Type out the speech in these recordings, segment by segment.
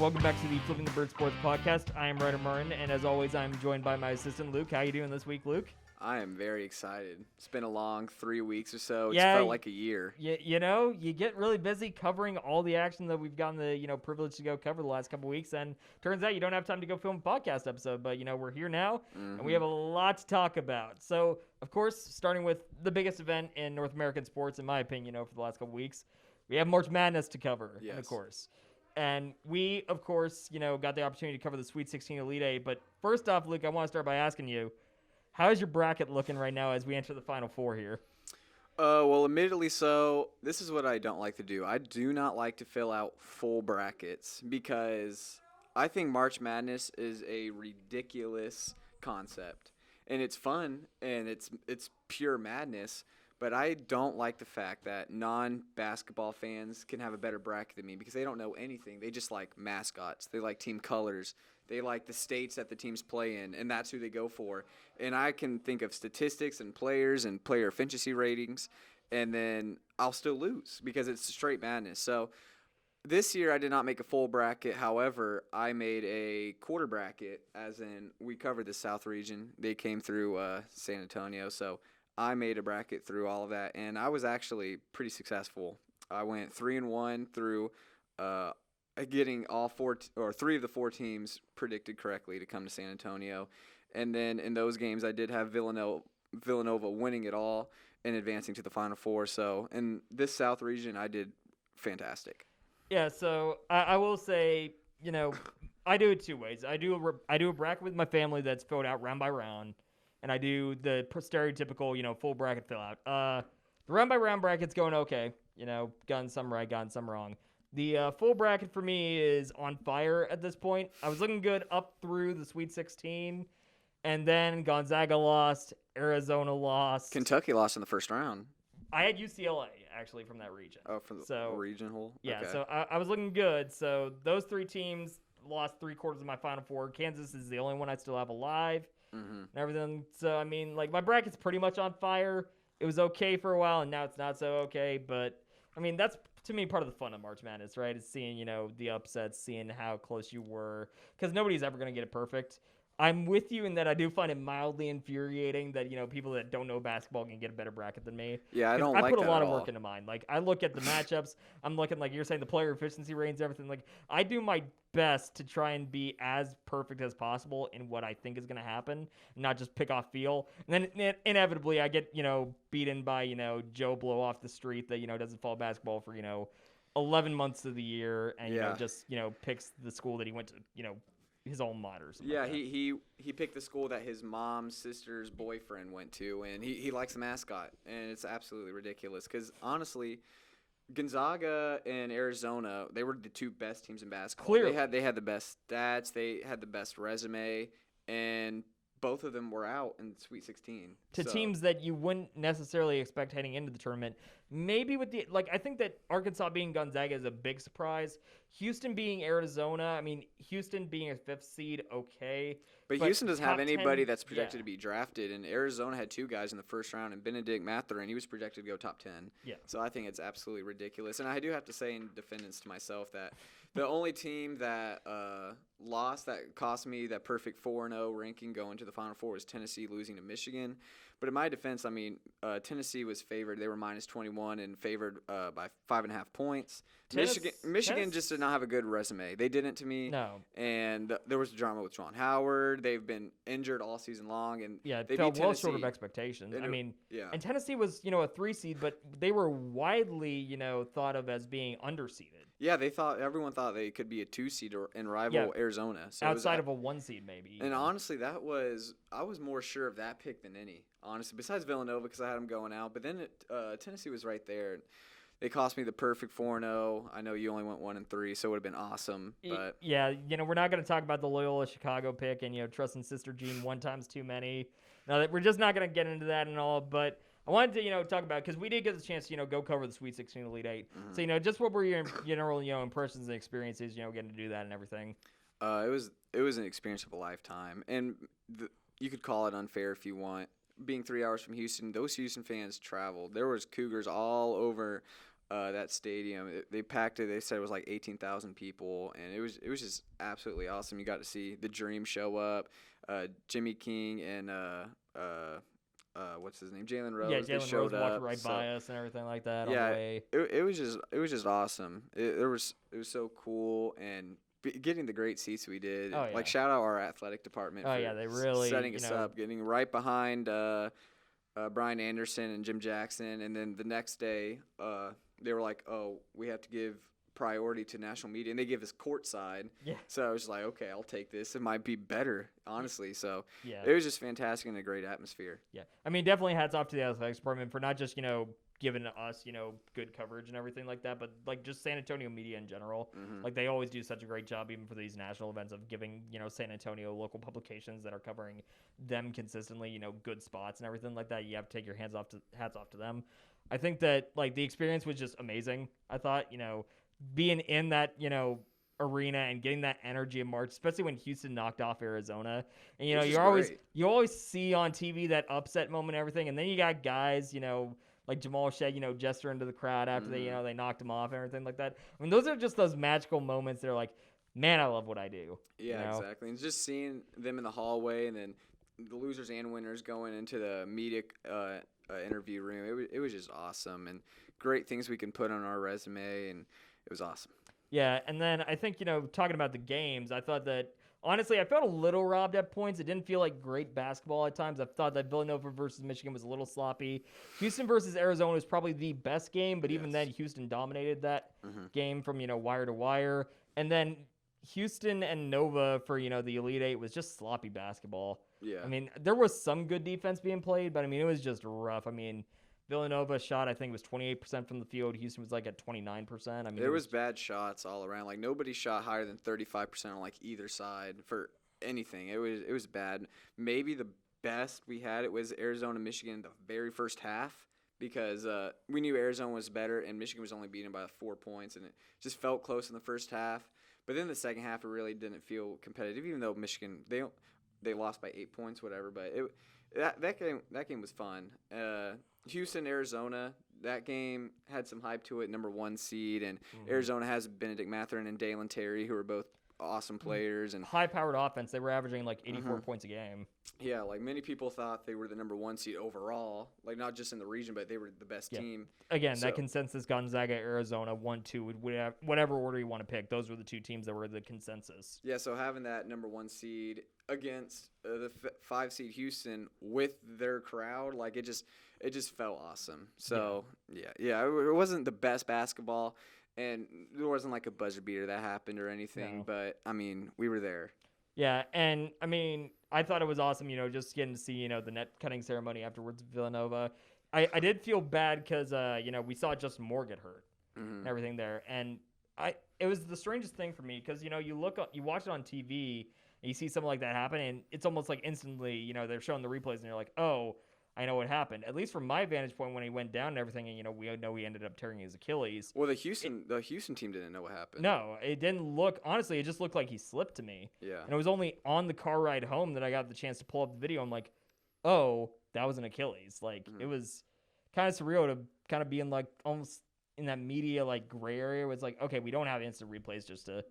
welcome back to the Flipping the Bird Sports podcast. I am Ryder Martin, and as always, I'm joined by my assistant, Luke. How you doing this week, Luke? I am very excited. It's been a long 3 weeks or so. It's felt like a year. You get really busy covering all the action that we've gotten the, privilege to go cover the last couple weeks, and turns out you don't have time to go film a podcast episode, but, we're here now, and we have a lot to talk about. So, of course, starting with the biggest event in North American sports, in my opinion, for the last couple weeks, we have March Madness to cover, of course. And we, of course, got the opportunity to cover the Sweet 16 Elite Eight. But first off, Luke, I want to start by asking you, how is your bracket looking right now as we enter the Final Four here? Well, admittedly so, this is what I don't like to do. I do not like to fill out full brackets because I think March Madness is a ridiculous concept. And it's fun, and it's pure madness. But I don't like the fact that non-basketball fans can have a better bracket than me because they don't know anything. They just like mascots. They like team colors. They like the states that the teams play in, and that's who they go for. And I can think of statistics and players and player efficiency ratings, and then I'll still lose because it's straight madness. So this year I did not make a full bracket. However, I made a quarter bracket, as in we covered the South region. They came through San Antonio, so I made a bracket through all of that, and I was actually pretty successful. I went 3-1 through getting three of the four teams predicted correctly to come to San Antonio, and then in those games I did have Villanova winning it all and advancing to the Final Four. So in this South region, I did fantastic. Yeah, so I will say, I do it two ways. I do a bracket with my family that's filled out round by round. And I do the stereotypical, full bracket fill out. The round-by-round bracket's going okay. Gotten some right, gotten some wrong. The full bracket for me is on fire at this point. I was looking good up through the Sweet 16, and then Gonzaga lost, Arizona lost. Kentucky lost in the first round. I had UCLA, actually, from that region. Oh, from the regional? Yeah, okay. So I was looking good. So those three teams lost 3/4 of my Final Four. Kansas is the only one I still have alive. And everything. So, my bracket's pretty much on fire. It was okay for a while, and now it's not so okay. But, that's, to me, part of the fun of March Madness, right? Is seeing, the upsets, seeing how close you were. Because nobody's ever going to get it perfect. I'm with you in that I do find it mildly infuriating that, people that don't know basketball can get a better bracket than me. Yeah, I don't like that I put a lot at of work all. into mine. I look at the matchups. I'm looking, like you're saying, the player efficiency ratings, everything. I do my best to try and be as perfect as possible in what I think is going to happen, not just pick off feel. And then inevitably I get, beaten by, Joe Blow off the street that, doesn't follow basketball for, 11 months of the year and, just, picks the school that he went to, his alma mater. Yeah, like he picked the school that his mom's sister's boyfriend went to, and he likes the mascot, and it's absolutely ridiculous because, honestly, Gonzaga and Arizona, they were the two best teams in basketball. Clearly. They had the best stats, they had the best resume, and both of them were out in Sweet 16. To teams that you wouldn't necessarily expect heading into the tournament. Maybe with the I think that Arkansas being Gonzaga is a big surprise. Houston being Arizona, Houston being a 5th seed, okay. But Houston doesn't have anybody 10, that's projected to be drafted, and Arizona had 2 guys in the first round, and Benedict Mathurin, he was projected to go top 10. Yeah. So I think it's absolutely ridiculous. And I do have to say in defense to myself that the only team that lost that cost me that perfect 4-0 ranking going to the Final Four was Tennessee losing to Michigan. But in my defense, Tennessee was favored. They were minus 21 and favored by 5.5 points. Michigan just did not have a good resume. They didn't to me. No. And there was drama with Juwan Howard. They've been injured all season long. And yeah, it they fell beat well Tennessee. short of expectations. Yeah. And Tennessee was, a 3 seed, but they were widely, thought of as being underseeded. Yeah, everyone thought they could be a 2 seed and rival Arizona. So outside of a 1 seed, maybe. And honestly, I was more sure of that pick than any. Honestly, besides Villanova because I had them going out, but then Tennessee was right there. They cost me the perfect 4-0. I know you only went 1-3, so it would have been awesome. But yeah, we're not going to talk about the Loyola Chicago pick and trusting Sister Jean 1 times too many. No, we're just not going to get into that and all. But I wanted to talk about because we did get the chance to go cover the Sweet 16 Elite 8. So just what were your general impressions and experiences getting to do that and everything. It was an experience of a lifetime, and you could call it unfair if you want. Being 3 hours from Houston, those Houston fans traveled. There was Cougars all over that stadium. They packed it. They said it was like 18,000 people, and it was just absolutely awesome. You got to see the Dream show up, Jimmy King and what's his name, Jalen Rose. Yeah, they Jalen showed Rose up, walked right by us and everything like that on yeah, the way. it was just awesome. It was so cool, and getting the great seats we did. Oh, yeah. Like shout out our athletic department Oh, for yeah, they really, setting us up, getting right behind Brian Anderson and Jim Jackson, and then the next day they were like, oh, we have to give priority to national media, and they give us courtside. Yeah. So I was like, okay, I'll take this. It might be better, honestly. So Yeah. it was just fantastic and a great atmosphere. Yeah. I mean, definitely hats off to the athletics department for not just, giving us, good coverage and everything like that, but like just San Antonio media in general. Mm-hmm. Like they always do such a great job, even for these national events, of giving, San Antonio local publications that are covering them consistently, good spots and everything like that. You have to take your hats off to them. I think that like the experience was just amazing. I thought, being in that, arena and getting that energy in March, especially when Houston knocked off Arizona. And you always see on TV that upset moment and everything, and then you got guys, like Jamal Shea, gesture into the crowd after they knocked him off and everything like that. I mean, those are just those magical moments. They're like, man, I love what I do. Yeah, exactly. And just seeing them in the hallway, and then the losers and winners going into the media interview room, it was just awesome, and great things we can put on our resume, and it was awesome. Yeah, and then I think, talking about the games, I thought that, honestly, I felt a little robbed at points. It didn't feel like great basketball at times. I thought that Villanova versus Michigan was a little sloppy. Houston versus Arizona was probably the best game, but even then, Houston dominated that game from, wire to wire. And then Houston and Nova for, the Elite Eight was just sloppy basketball. Yeah. I mean, there was some good defense being played, but, I mean, it was just rough. I mean, Villanova shot, I think, was 28% from the field. Houston was like at 29%. I mean, there was bad shots all around. Like nobody shot higher than 35% on like either side for anything. It was bad. Maybe the best we had it was Arizona Michigan in the very first half, because we knew Arizona was better and Michigan was only beaten by 4 points, and it just felt close in the first half. But then the second half, it really didn't feel competitive, even though Michigan they lost by 8 points, whatever. But that game was fun. Houston, Arizona, that game had some hype to it, number 1 seed, and Arizona has Benedict Mathurin and Dalen Terry, who are both awesome players. And high-powered offense. They were averaging like 84 points a game. Yeah, like many people thought they were the number 1 seed overall, like not just in the region, but they were the best team. Again, that consensus, Gonzaga, Arizona, 1, 2, whatever order you want to pick, those were the 2 teams that were the consensus. Yeah, so having that number 1 seed against the 5 seed Houston with their crowd, like it just felt awesome. So yeah, it wasn't the best basketball, and there wasn't like a buzzer beater that happened or anything, but I mean, we were there. Yeah, and I mean, I thought it was awesome, just getting to see, the net cutting ceremony afterwards, Villanova. I did feel bad because, we saw Justin Moore get hurt and everything there, and it was the strangest thing for me because, you watch it on TV and you see something like that happen, and it's almost like instantly, they're showing the replays and you're like, oh, I know what happened. At least from my vantage point, when he went down and everything, and we know he ended up tearing his Achilles. Well, the Houston team didn't know what happened. No, it didn't look. Honestly, it just looked like he slipped to me. Yeah. And it was only on the car ride home that I got the chance to pull up the video. I'm like, oh, that was an Achilles. Like it was kind of surreal to kind of be in like almost in that media like gray area. It was like, okay, we don't have instant replays just to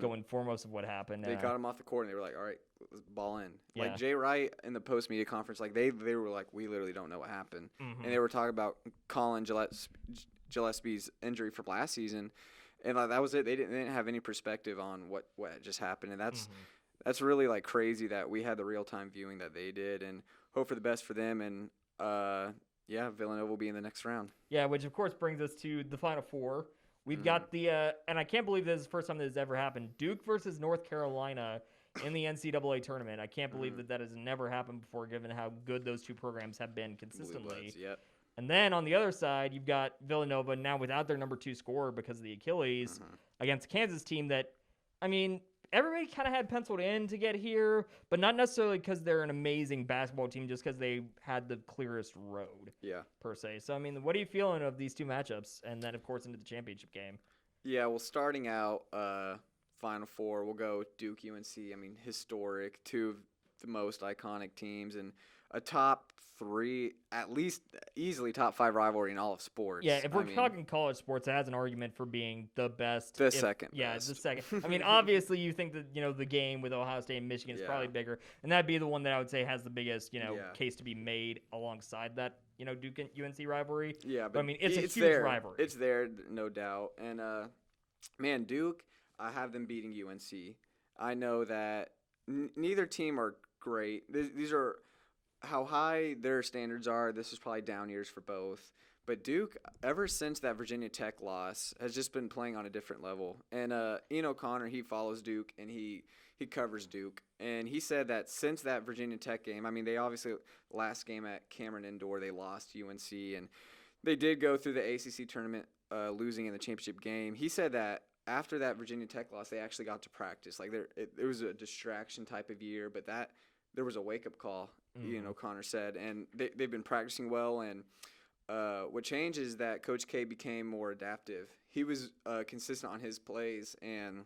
go in foremost of what happened. They got him off the court and they were like, all right, let's ball in. Yeah. Like Jay Wright in the post-media conference, like they were like, we literally don't know what happened. And they were talking about Colin Gillespie's injury from last season. And like, that was it. They didn't have any perspective on what just happened. And that's really like crazy that we had the real-time viewing that they did, and hope for the best for them. And Villanova will be in the next round. Yeah, which of course brings us to the Final Four. We've got the, and I can't believe this is the first time this has ever happened, Duke versus North Carolina in the NCAA tournament. I can't believe that has never happened before, given how good those two programs have been consistently. Bloods, yep. And then on the other side, you've got Villanova now without their number 2 scorer because of the Achilles against a Kansas team that, I mean, everybody kind of had penciled in to get here, but not necessarily because they're an amazing basketball team, just because they had the clearest road, per se. So, I mean, what are you feeling of these two matchups? And then, of course, into the championship game. Yeah, well, starting out Final Four, we'll go Duke, UNC. I mean, historic. 2 the most iconic teams and a top 3, at least easily top 5 rivalry in all of sports. Yeah, if we're talking college sports, it has an argument for being the best. Second Yeah, best. the second. I mean, obviously, you think that, the game with Ohio State and Michigan is probably bigger, and that'd be the one that I would say has the biggest, case to be made alongside that, Duke and UNC rivalry. Yeah, but I mean, it's a huge there. rivalry. It's there, no doubt. And, man, Duke, I have them beating UNC. I know that neither team are great. These are how high their standards are. This is probably down years for both. But Duke, ever since that Virginia Tech loss, has just been playing on a different level. And Ian O'Connor, he follows Duke, and he covers Duke. And he said that since that Virginia Tech game, I mean, they obviously, last game at Cameron Indoor, they lost UNC. And they did go through the ACC tournament losing in the championship game. He said that after that Virginia Tech loss, they actually got to practice. Like, it was a distraction type of year, but there was a wake-up call, Ian O'Connor said. And they've been practicing well, and what changed is that Coach K became more adaptive. He was consistent on his plays and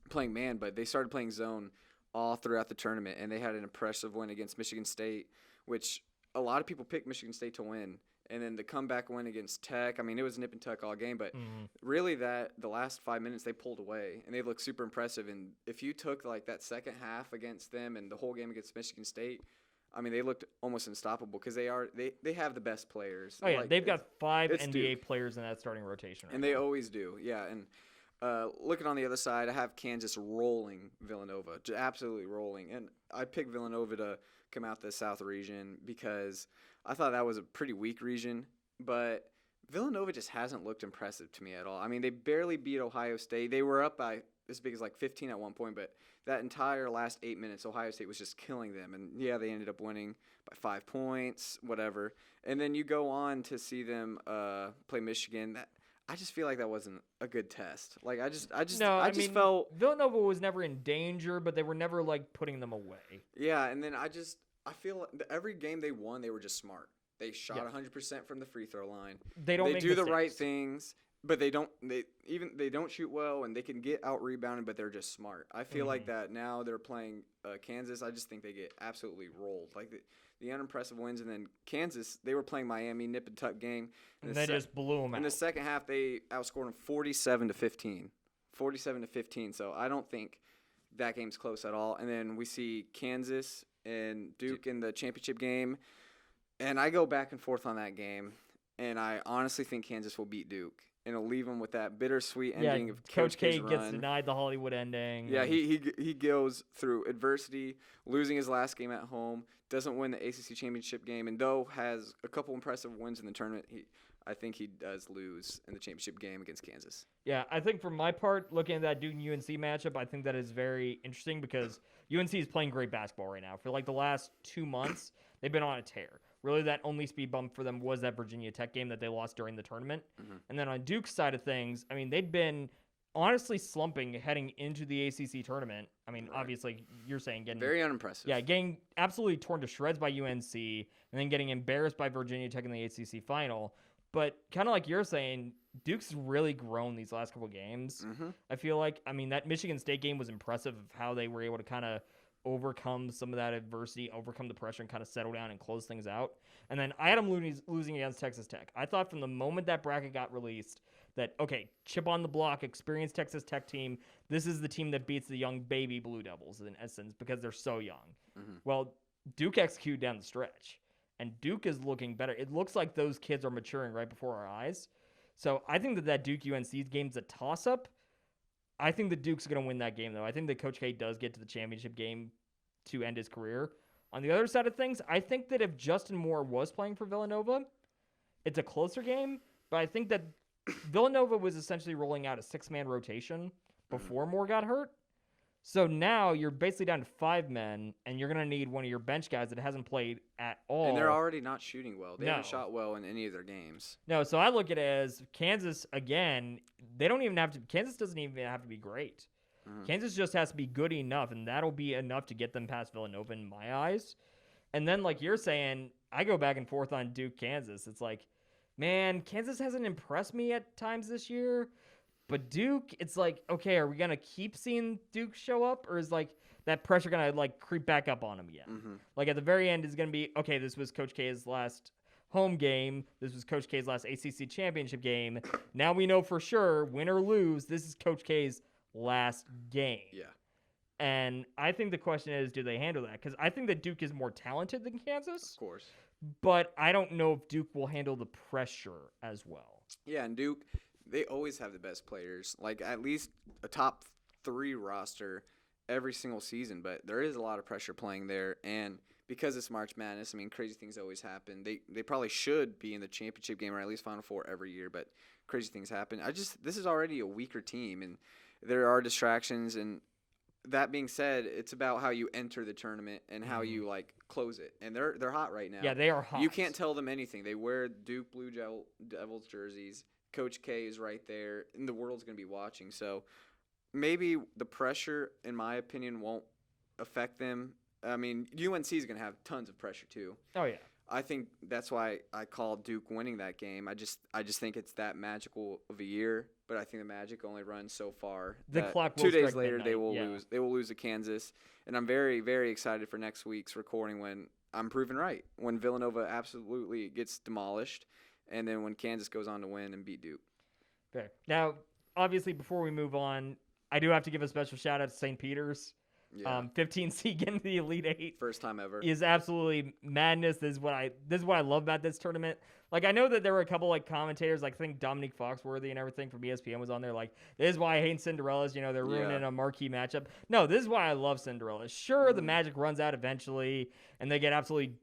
playing man, but they started playing zone all throughout the tournament, and they had an impressive win against Michigan State, which a lot of people picked Michigan State to win. And then the comeback win against Tech, I mean, it was nip and tuck all game, but really the last 5 minutes they pulled away, and they looked super impressive. And if you took like that second half against them and the whole game against Michigan State, I mean, they looked almost unstoppable because they have the best players. Oh, yeah, like, they've got 5 NBA Duke. players in that starting rotation right and they always do, yeah. And looking on the other side, I have Kansas rolling Villanova, absolutely rolling. And I picked Villanova to come out the South region because I thought that was a pretty weak region, but Villanova just hasn't looked impressive to me at all. I mean, they barely beat Ohio State. They were up by as big as like 15 at one point, but that entire last 8 minutes, Ohio State was just killing them. And, yeah, they ended up winning by 5 points, whatever. And then you go on to see them play Michigan. I just feel like that wasn't a good test. Like, I just felt Villanova was never in danger, but they were never, like, putting them away. Yeah, and then I feel like every game they won, they were just smart. They shot 100% from the free throw line. They do mistakes. The right things, but they don't shoot well, and they can get out rebounded, but they're just smart. I feel like that now they're playing Kansas. I just think they get absolutely rolled. Like the unimpressive wins, and then Kansas, they were playing Miami, nip and tuck game, and they just blew them out. In the second half, they outscored them 47-15. 47-15. So I don't think that game's close at all. And then we see Kansas and Duke in the championship game. And I go back and forth on that game, and I honestly think Kansas will beat Duke. And it'll leave them with that bittersweet ending of Coach K K's gets run. denied the Hollywood ending. Yeah, he goes through adversity, losing his last game at home, doesn't win the ACC championship game, and though has a couple impressive wins in the tournament, I think he does lose in the championship game against Kansas. Yeah, I think for my part, looking at that Duke and UNC matchup, I think that is very interesting because UNC is playing great basketball right now. For like the last 2 months, they've been on a tear. Really, that only speed bump for them was that Virginia Tech game that they lost during the tournament. And then on Duke's side of things, I mean, they'd been honestly slumping heading into the ACC tournament. I mean, obviously, you're saying getting very unimpressive. Yeah, getting absolutely torn to shreds by UNC and then getting embarrassed by Virginia Tech in the ACC final. But kind of like you're saying, Duke's really grown these last couple games. I feel like, I mean, that Michigan State game was impressive of how they were able to kind of overcome some of that adversity, overcome the pressure, and kind of settle down and close things out. And then I had them losing against Texas Tech. I thought from the moment that bracket got released that, okay, chip on the block, experienced Texas Tech team, this is the team that beats the young baby Blue Devils in essence because they're so young. Well, Duke executed down the stretch, and Duke is looking better. It looks like those kids are maturing right before our eyes. So I think that Duke-UNC game's a toss-up. I think the Duke's going to win that game, though. I think that Coach K does get to the championship game to end his career. On the other side of things, I think that if Justin Moore was playing for Villanova, it's a closer game, but I think that Villanova was essentially rolling out a 6-man rotation before Moore got hurt. So now you're basically down to 5 men, and you're going to need one of your bench guys that hasn't played at all. And they're already not shooting well. They haven't shot well in any of their games. No, so I look at it as Kansas, again, Kansas doesn't even have to be great. Kansas just has to be good enough, and that'll be enough to get them past Villanova in my eyes. And then, like you're saying, I go back and forth on Duke, Kansas. It's like, man, Kansas hasn't impressed me at times this year. But Duke, it's like, okay, are we going to keep seeing Duke show up? Or is like, that pressure gonna like creep back up on him again. Mm-hmm. Like at the very end is gonna be okay. This was Coach K's last home game. This was Coach K's last ACC championship game. Now we know for sure, win or lose, this is Coach K's last game. Yeah. And I think the question is, do they handle that? Because I think that Duke is more talented than Kansas. Of course. But I don't know if Duke will handle the pressure as well. Yeah, and Duke, they always have the best players. Like at least a top 3 roster every single season. But there is a lot of pressure playing there. And because it's March Madness, I mean, crazy things always happen. They probably should be in the championship game or at least Final Four every year. But crazy things happen. This is already a weaker team. And there are distractions. And that being said, it's about how you enter the tournament and how you like close it. And they're hot right now. Yeah, they are hot. You can't tell them anything. They wear Duke Blue Devils jerseys. Coach K is right there, and the world's going to be watching. So maybe the pressure, in my opinion, won't affect them. I mean, UNC is going to have tons of pressure too. Oh yeah. I think that's why I call Duke winning that game. I just think it's that magical of a year, but I think the magic only runs so far. The clock will 2 days strike later midnight, they will yeah. lose. They will lose to Kansas, and I'm very, very excited for next week's recording when I'm proven right. When Villanova absolutely gets demolished, and then when Kansas goes on to win and beat Duke. Fair. Now, obviously, before we move on, I do have to give a special shout out to St. Peter's. Yeah. 15 seed getting to the Elite Eight. First time ever. Is absolutely madness. This is what I love about this tournament. Like I know that there were a couple like commentators, like I think Dominique Foxworthy and everything from ESPN was on there. Like this is why I hate Cinderellas. You know they're ruining a marquee matchup. No, this is why I love Cinderellas. Sure, the magic runs out eventually, and they get absolutely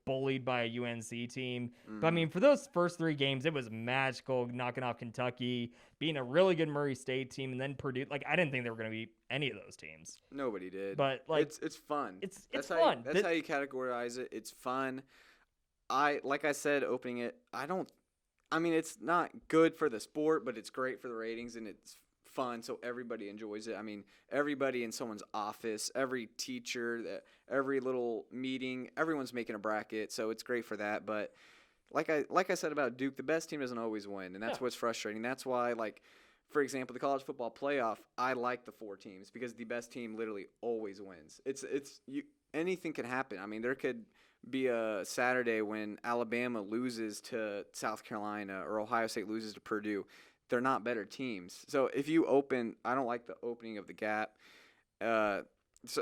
bullied by a UNC team. But I mean, for those first 3 games, it was magical, knocking off Kentucky, being a really good Murray State team, and then Purdue. Like I didn't think they were going to beat any of those teams. Nobody did. But like it's fun. It's fun. fun. That's how you categorize it. It's fun. Like I said, opening it, it's not good for the sport, but it's great for the ratings and it's fun, so everybody enjoys it. I mean, everybody in someone's office, every teacher, every little meeting, everyone's making a bracket, so it's great for that. But like I said about Duke, the best team doesn't always win, and that's what's frustrating. That's why, like, for example, the college football playoff, I like the 4 teams because the best team literally always wins. Anything can happen. I mean, there could be a Saturday when Alabama loses to South Carolina or Ohio State loses to Purdue. They're not better teams. So if you open, I don't like the opening of the gap. So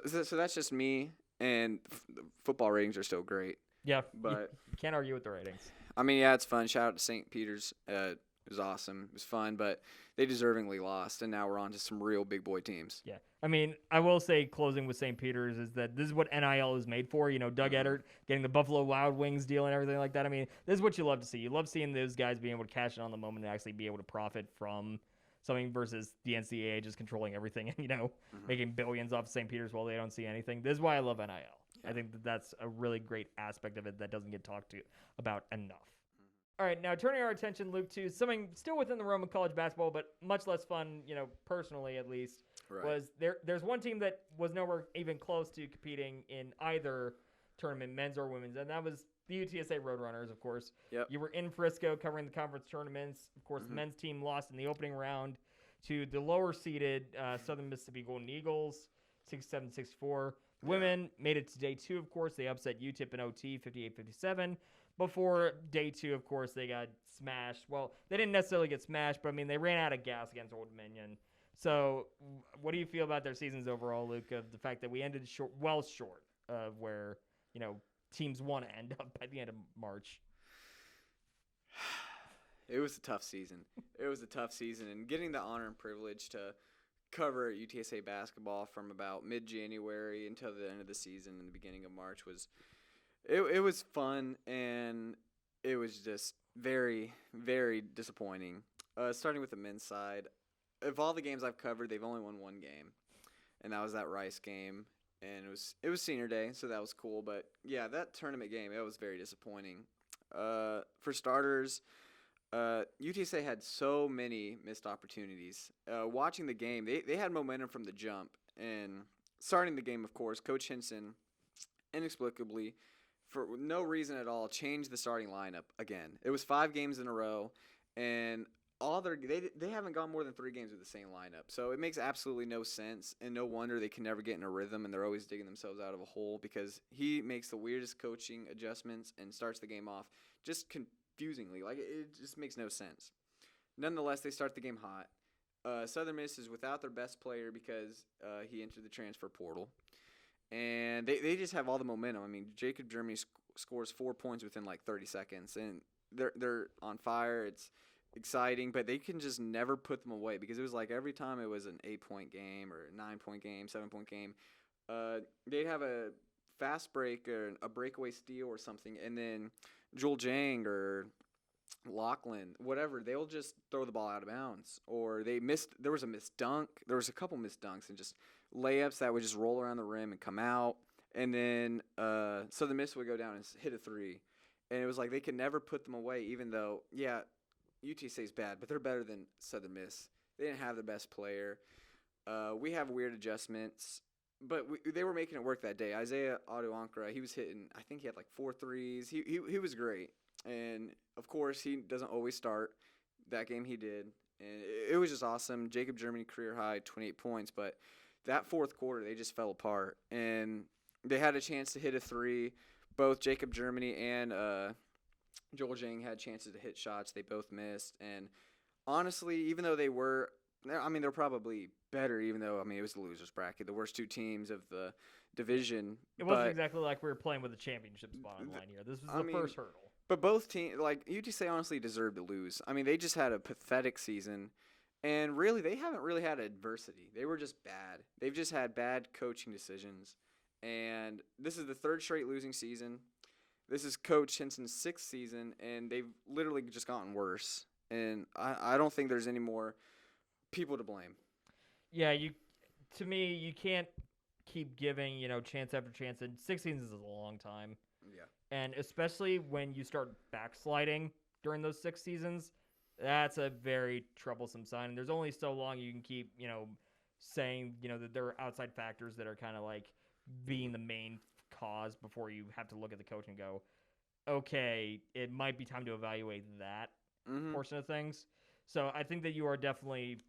that's just me, and the football ratings are still great. Yeah, but you can't argue with the ratings. I mean, yeah, it's fun. Shout out to St. Peter's. It was awesome. It was fun, but they deservingly lost, and now we're on to some real big boy teams. Yeah. I mean, I will say, closing with St. Peter's, is that this is what NIL is made for. Doug Edert getting the Buffalo Wild Wings deal and everything like that. I mean, this is what you love to see. You love seeing those guys being able to cash in on the moment and actually be able to profit from something versus the NCAA just controlling everything and, making billions off St. Peter's while they don't see anything. This is why I love NIL. Yeah. I think that's a really great aspect of it that doesn't get talked about enough. All right, now turning our attention, Luke, to something still within the realm of college basketball, but much less fun, personally at least, was there's one team that was nowhere even close to competing in either tournament, men's or women's, and that was the UTSA Roadrunners, of course. Yep. You were in Frisco covering the conference tournaments. Of course, the men's team lost in the opening round to the lower-seeded Southern Mississippi Golden Eagles, 67-64. Women made it to day 2, of course. They upset UTEP in OT, 58-57. Before day 2, of course, they got smashed. Well, they didn't necessarily get smashed, but, I mean, they ran out of gas against Old Dominion. So what do you feel about their seasons overall, Luke, of the fact that we ended short of where, teams want to end up by the end of March? It was a tough season. And getting the honor and privilege to cover UTSA basketball from about mid-January until the end of the season and the beginning of March was fun, and it was just very, very disappointing. Starting with the men's side, of all the games I've covered, they've only won 1 game, and that was that Rice game. And it was senior day, so that was cool. But yeah, that tournament game, it was very disappointing. For starters, UTSA had so many missed opportunities. Watching the game, they had momentum from the jump. And starting the game, of course, Coach Henson inexplicably, for no reason at all, changed the starting lineup again. It was 5 games in a row, and they haven't gone more than 3 games with the same lineup. So it makes absolutely no sense, and no wonder they can never get in a rhythm, and they're always digging themselves out of a hole because he makes the weirdest coaching adjustments and starts the game off just confusingly. Like, it just makes no sense. Nonetheless, they start the game hot. Southern Miss is without their best player because he entered the transfer portal. And they just have all the momentum. I mean, Jacob Germany scores 4 points within like 30 seconds, and they're on fire. It's exciting, but they can just never put them away because it was like every time it was an 8-point game or a 9-point game, 7-point game, they'd have a fast break or a breakaway steal or something, and then Joel Jang or Lachlan, whatever, they'll just throw the ball out of bounds, or there was a missed dunk. There was a couple missed dunks and just layups that would just roll around the rim and come out. And then Southern Miss would go down and hit a 3. And it was like they could never put them away, even though, yeah, UTSA is bad, but they're better than Southern Miss. They didn't have the best player. We have weird adjustments, but they were making it work that day. Isaiah Aduankara, he was hitting, I think he had like 4 threes. He was great. And, of course, he doesn't always start. That game he did. And it was just awesome. Jacob Germany career high, 28 points. But that fourth quarter, they just fell apart. And they had a chance to hit a 3. Both Jacob Germany and Joel Jang had chances to hit shots. They both missed. And, honestly, even though they're probably better, even though, it was the loser's bracket, the worst 2 teams of the division. It wasn't exactly like we were playing with a championship spot on the line here. This was the first hurdle. But both teams, like, UTSA honestly deserved to lose. They just had a pathetic season. And really, they haven't really had adversity. They were just bad. They've just had bad coaching decisions. And this is the 3rd straight losing season. This is Coach Henson's 6th season, and they've literally just gotten worse. And I don't think there's any more people to blame. Yeah, to me, you can't keep giving, chance after chance. And 6 seasons is a long time. Yeah. And especially when you start backsliding during those 6 seasons, that's a very troublesome sign. And there's only so long you can keep, saying, that there are outside factors that are kind of like being the main cause before you have to look at the coach and go, okay, it might be time to evaluate that portion of things. So I think that you are definitely,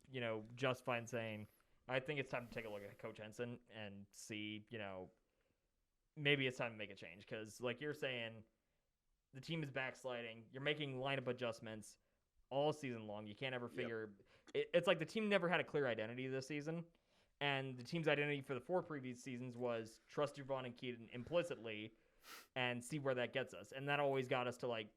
justified in saying, I think it's time to take a look at Coach Henson and see, maybe it's time to make a change because, like you're saying, the team is backsliding. You're making lineup adjustments all season long. You can't ever figure it's like the team never had a clear identity this season, and the team's identity for the 4 previous seasons was trust Yvonne and Keaton implicitly and see where that gets us. And that always got us to, like,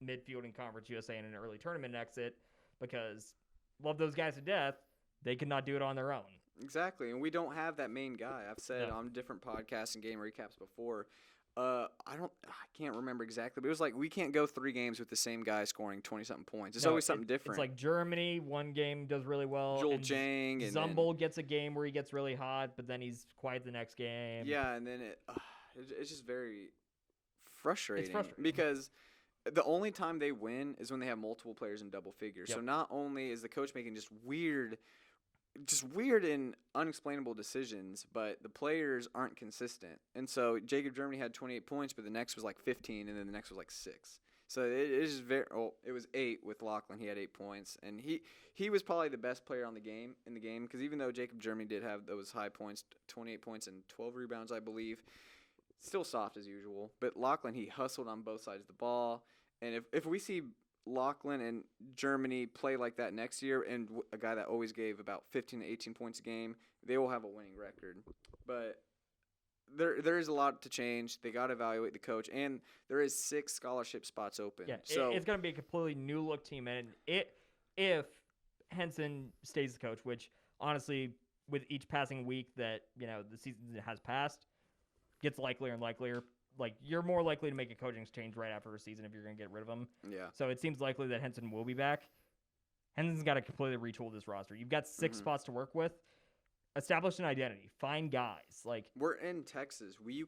midfield in Conference USA and an early tournament exit because love those guys to death. They could not do it on their own. Exactly, and we don't have that main guy. I've said on different podcasts and game recaps before. I can't remember exactly, but it was like we can't go 3 games with the same guy scoring 20-something points. It's always something different. It's like Germany, one game does really well. Joel Jang. And Zumbel gets a game where he gets really hot, but then he's quiet the next game. Yeah, and then it's just very frustrating. It's frustrating. Because the only time they win is when they have multiple players in double figures. Yep. So not only is the coach making just weird and unexplainable decisions, but the players aren't consistent. And so Jacob Germany had 28 points, but the next was like 15, and then the next was like 6. So it is it was 8 with Lachlan. He had 8 points, and he was probably the best player in the game because even though Jacob Germany did have those high points, 28 points and 12 rebounds, I believe, still soft as usual. But Lachlan, he hustled on both sides of the ball, and if we see Lachlan and Germany play like that next year, and a guy that always gave about 15 to 18 points a game, they will have a winning record. But there is a lot to change. They got to evaluate the coach, and there is 6 scholarship spots open. Yeah, so it's going to be a completely new look team, and if Henson stays the coach, which honestly, with each passing week that the season has passed, gets likelier and likelier. Like, you're more likely to make a coaching change right after a season if you're going to get rid of him. Yeah. So it seems likely that Henson will be back. Henson's got to completely retool this roster. You've got 6 spots to work with. Establish an identity. Find guys. Like, we're in Texas. You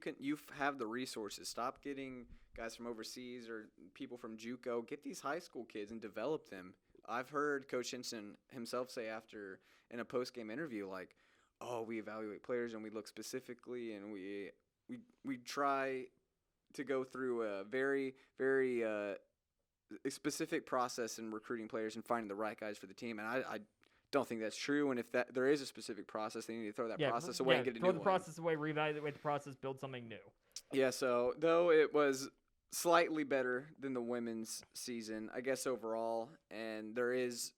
have the resources. Stop getting guys from overseas or people from JUCO. Get these high school kids and develop them. I've heard Coach Henson himself say after in a post-game interview, like, oh, we evaluate players and we look specifically and we try to go through a very, very a specific process in recruiting players and finding the right guys for the team, and I don't think that's true. And if there is a specific process, they need to throw that process away and get a new one. Throw the process away, reevaluate the process, build something new. Yeah, so though it was slightly better than the women's season, I guess overall, and there is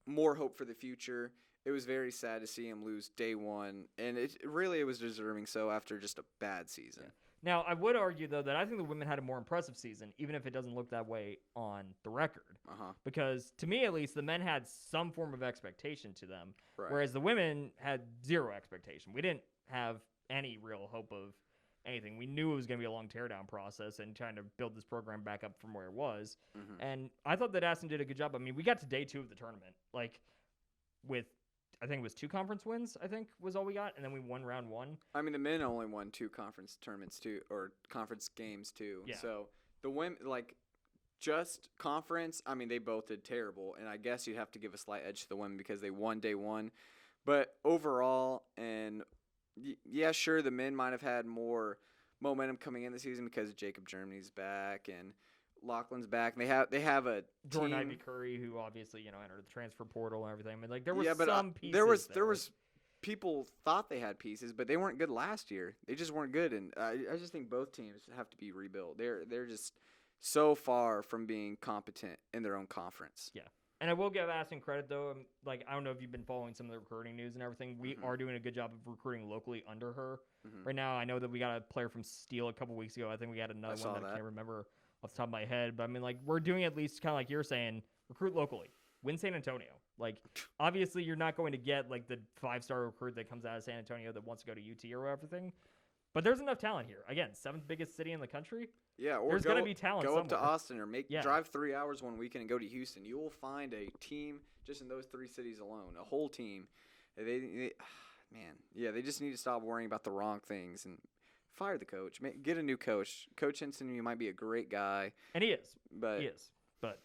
more hope for the future. It was very sad to see him lose day one, and it was deserving so after just a bad season. Yeah. Now, I would argue, though, that I think the women had a more impressive season, even if it doesn't look that way on the record. Because, to me at least, the men had some form of expectation to them, whereas the women had zero expectation. We didn't have any real hope of anything. We knew it was going to be a long teardown process and trying to build this program back up from where it was. And I thought that Aston did a good job. I mean, we got to day 2 of the tournament, with I think it was 2 conference wins, I think, was all we got, and then we won round 1. I mean, the men only won 2 conference tournaments, too, or conference games, too. Yeah. So the women, just conference, I mean, they both did terrible, and I guess you'd have to give a slight edge to the women because they won day 1. But overall, and yeah, sure, the men might have had more momentum coming in the season because Jacob Germany's back and Lachlan's back. They have a Jordan team. Ivy Curry, who obviously entered the transfer portal and everything. I mean, there was some pieces. There was people thought they had pieces, but they weren't good last year. They just weren't good, and I just think both teams have to be rebuilt. They're just so far from being competent in their own conference. Yeah. And I will give Aston credit, though. I don't know if you've been following some of the recruiting news and everything. We are doing a good job of recruiting locally under her. Right now, I know that we got a player from Steele a couple weeks ago. I think we had another one that I can't remember off the top of my head. But, I mean, we're doing at least kind of like you're saying, recruit locally. Win San Antonio. Obviously, you're not going to get, the 5-star recruit that comes out of San Antonio that wants to go to UT or everything. But there's enough talent here. Again, 7th biggest city in the country. Yeah, or there's going to be talent Go somewhere. up to Austin or drive 3 hours one weekend and go to Houston. You will find a team just in those 3 cities alone, a whole team. They just need to stop worrying about the wrong things and fire the coach. Get a new coach. Coach Henson, you might be a great guy. And he is. But But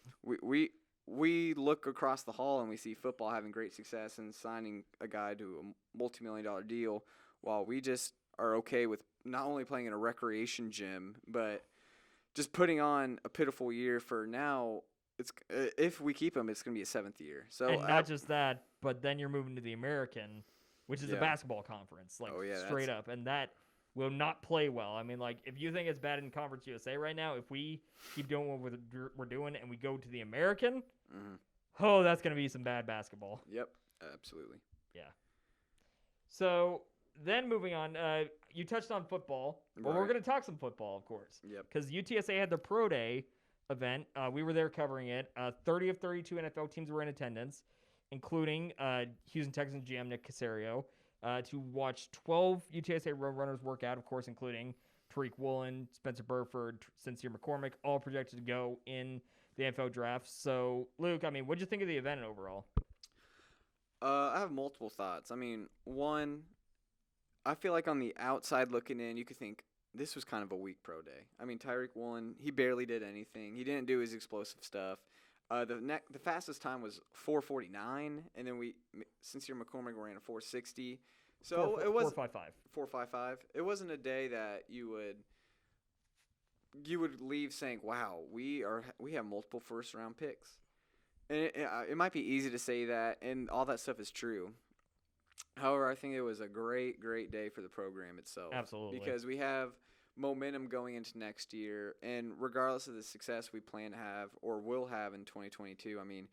we look across the hall and we see football having great success and signing a guy to a multi-million-dollar deal while we just are okay with not only playing in a recreation gym, but just putting on a pitiful year for now. If we keep him, it's going to be a 7th year. So and not just that, but then you're moving to the American, which is a basketball conference, straight up, and that will not play well. I mean, if you think it's bad in Conference USA right now, if we keep doing what we're doing and we go to the American, that's going to be some bad basketball. Yep, absolutely. Yeah. So then moving on, you touched on football. Well, we're going to talk some football, of course. Yep. Because UTSA had the Pro Day event. We were there covering it. 30 of 32 NFL teams were in attendance, including Houston Texans GM Nick Caserio, to watch 12 UTSA runners work out, of course, including Tariq Woolen, Spencer Burford, Sincere McCormick, all projected to go in the NFL draft. So, Luke, I mean, what'd you think of the event overall? I have multiple thoughts. I mean, one, I feel like on the outside looking in, you could think this was kind of a weak pro day. I mean, Tariq Woolen, he barely did anything. He didn't do his explosive stuff. The fastest time was 4:49, and then Sincere McCormick ran a 4:60. So it was 4:55. 4:55. It wasn't a day that you would leave saying, "Wow, we have multiple first-round picks." And it might be easy to say that, and all that stuff is true. However, I think it was a great, great day for the program itself. Absolutely. Because we have momentum going into next year, and regardless of the success we plan to have or will have in 2022, I mean,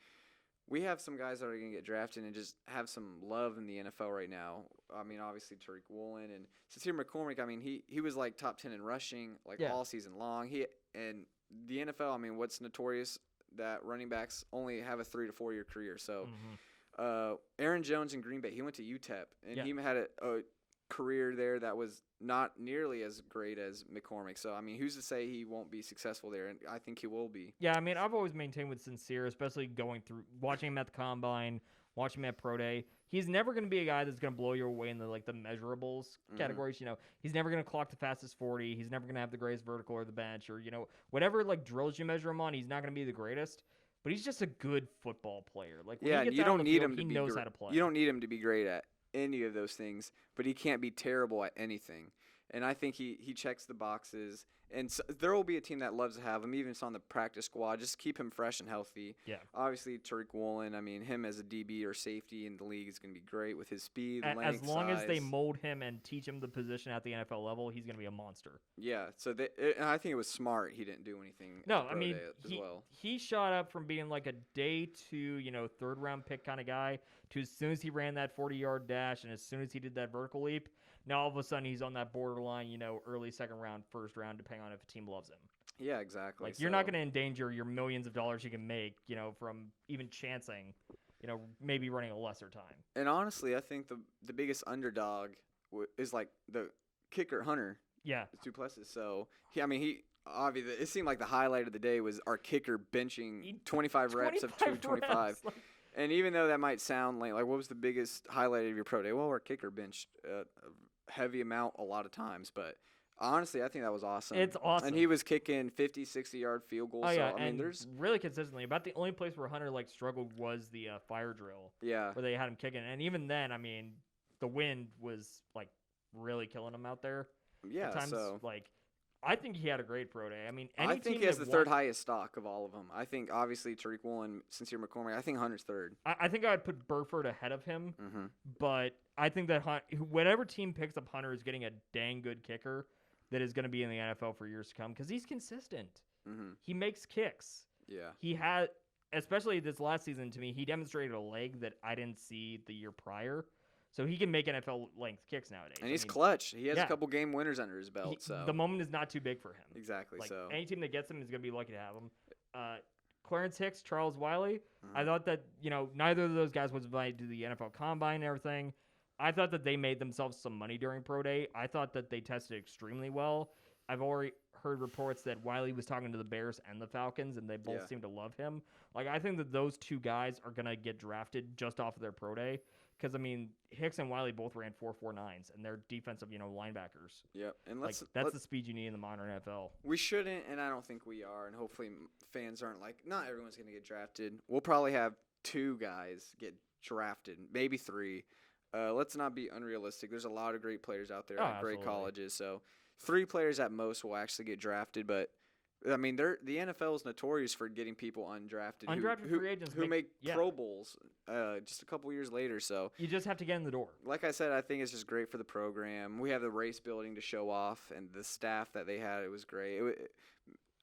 we have some guys that are going to get drafted and just have some love in the NFL right now. I mean, obviously Tariq Woolen and Sincere McCormick, I mean, he was top 10 in rushing all season long. And the NFL, I mean, what's notorious that running backs only have a 3 to 4 year career. So Aaron Jones in Green Bay, he went to UTEP, and he had a career there that was not nearly as great as McCormick. So, I mean, who's to say he won't be successful there? And I think he will be. Yeah, I mean, I've always maintained with Sincere, especially watching him at the Combine, watching him at Pro Day, he's never going to be a guy that's going to blow you away in the measurables categories. He's never going to clock the fastest 40. He's never going to have the greatest vertical or the bench or, whatever drills you measure him on, he's not going to be the greatest. But he's just a good football player. You don't need him to he knows how to play. You don't need him to be great at any of those things, but he can't be terrible at anything. And I think he checks the boxes. And so, there will be a team that loves to have him, even if it's on the practice squad. Just keep him fresh and healthy. Yeah. Obviously, Tariq Woolen, I mean, him as a DB or safety in the league is going to be great with his speed, length, as long size. as they mold him and teach him the position at the NFL level, he's going to be a monster. Yeah, so and I think it was smart he didn't do anything. No, at the I mean, pro day as well. he shot up from being like a day 2, third round pick kind of guy to as soon as he ran that 40-yard dash and as soon as he did that vertical leap, now all of a sudden he's on that borderline, early second round, first round, depending on if a team loves him. Yeah, exactly. Like, you're not going to endanger your millions of dollars you can make, from even chancing, maybe running a lesser time. And honestly, I think the biggest underdog is like the kicker Hunter. Yeah. Duplessis. So obviously, it seemed like the highlight of the day was our kicker benching 25 reps of 225. And even though that might sound like what was the biggest highlight of your pro day? Well, our kicker benched a heavy amount a lot of times, but honestly, I think that was awesome. It's awesome. And he was kicking 50, 60-yard field goals. Oh, yeah, so, I mean, there's really consistently. About the only place where Hunter struggled was the fire drill. Yeah. Where they had him kicking. And even then, I mean, the wind was really killing him out there. Yeah, at times, so I think he had a great pro day. I mean, I think he has the third highest stock of all of them. I think obviously Tariq Woolen, Sincere McCormick. I think Hunter's third. I think I would put Burford ahead of him, Mm-hmm. but I think that whatever team picks up Hunter is getting a dang good kicker that is going to be in the NFL for years to come because he's consistent. Mm-hmm. He makes kicks. Yeah. He had, especially this last season to me, he demonstrated a leg that I didn't see the year prior. So he can make NFL-length kicks nowadays. And he's clutch. He has yeah. a couple game winners under his belt. So the moment is not too big for him. Exactly. So any team that gets him is going to be lucky to have him. Clarence Hicks, Charles Wiley. Mm-hmm. I thought that neither of those guys was invited to the NFL Combine and everything. I thought that they made themselves some money during pro day. I thought that they tested extremely well. I've already heard reports that Wiley was talking to the Bears and the Falcons, and they both seem to love him. I think that those two guys are going to get drafted just off of their pro day. Because, I mean, Hicks and Wiley both ran 4.49s, and they're defensive, linebackers. Yep. And that's the speed you need in the modern NFL. We shouldn't, and I don't think we are, and hopefully fans aren't not everyone's going to get drafted. We'll probably have 2 guys get drafted, maybe 3. Let's not be unrealistic. There's a lot of great players out there at great colleges. So 3 players at most will actually get drafted, but I mean, the NFL is notorious for getting people undrafted free agents who make Pro Bowls just a couple years later. So you just have to get in the door. Like I said, I think it's just great for the program. We have the race building to show off, and the staff that they had, it was great.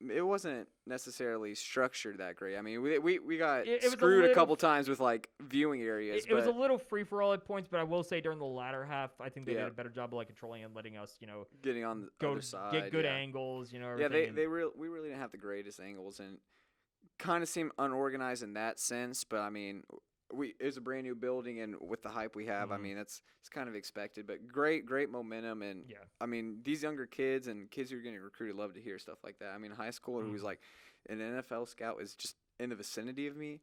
It wasn't necessarily structured that great. I mean, we got screwed a couple times with viewing areas. It was a little free for all at points, but I will say during the latter half, I think they did a better job of controlling and letting us, getting on the other side, get good angles, we really didn't have the greatest angles and kind of seemed unorganized in that sense. But I mean, it was a brand new building, and with the hype we have, I mean, it's kind of expected. But great momentum, and I mean, these younger kids and kids who are getting recruited love to hear stuff like that. I mean, a high schooler who's an NFL scout is just in the vicinity of me,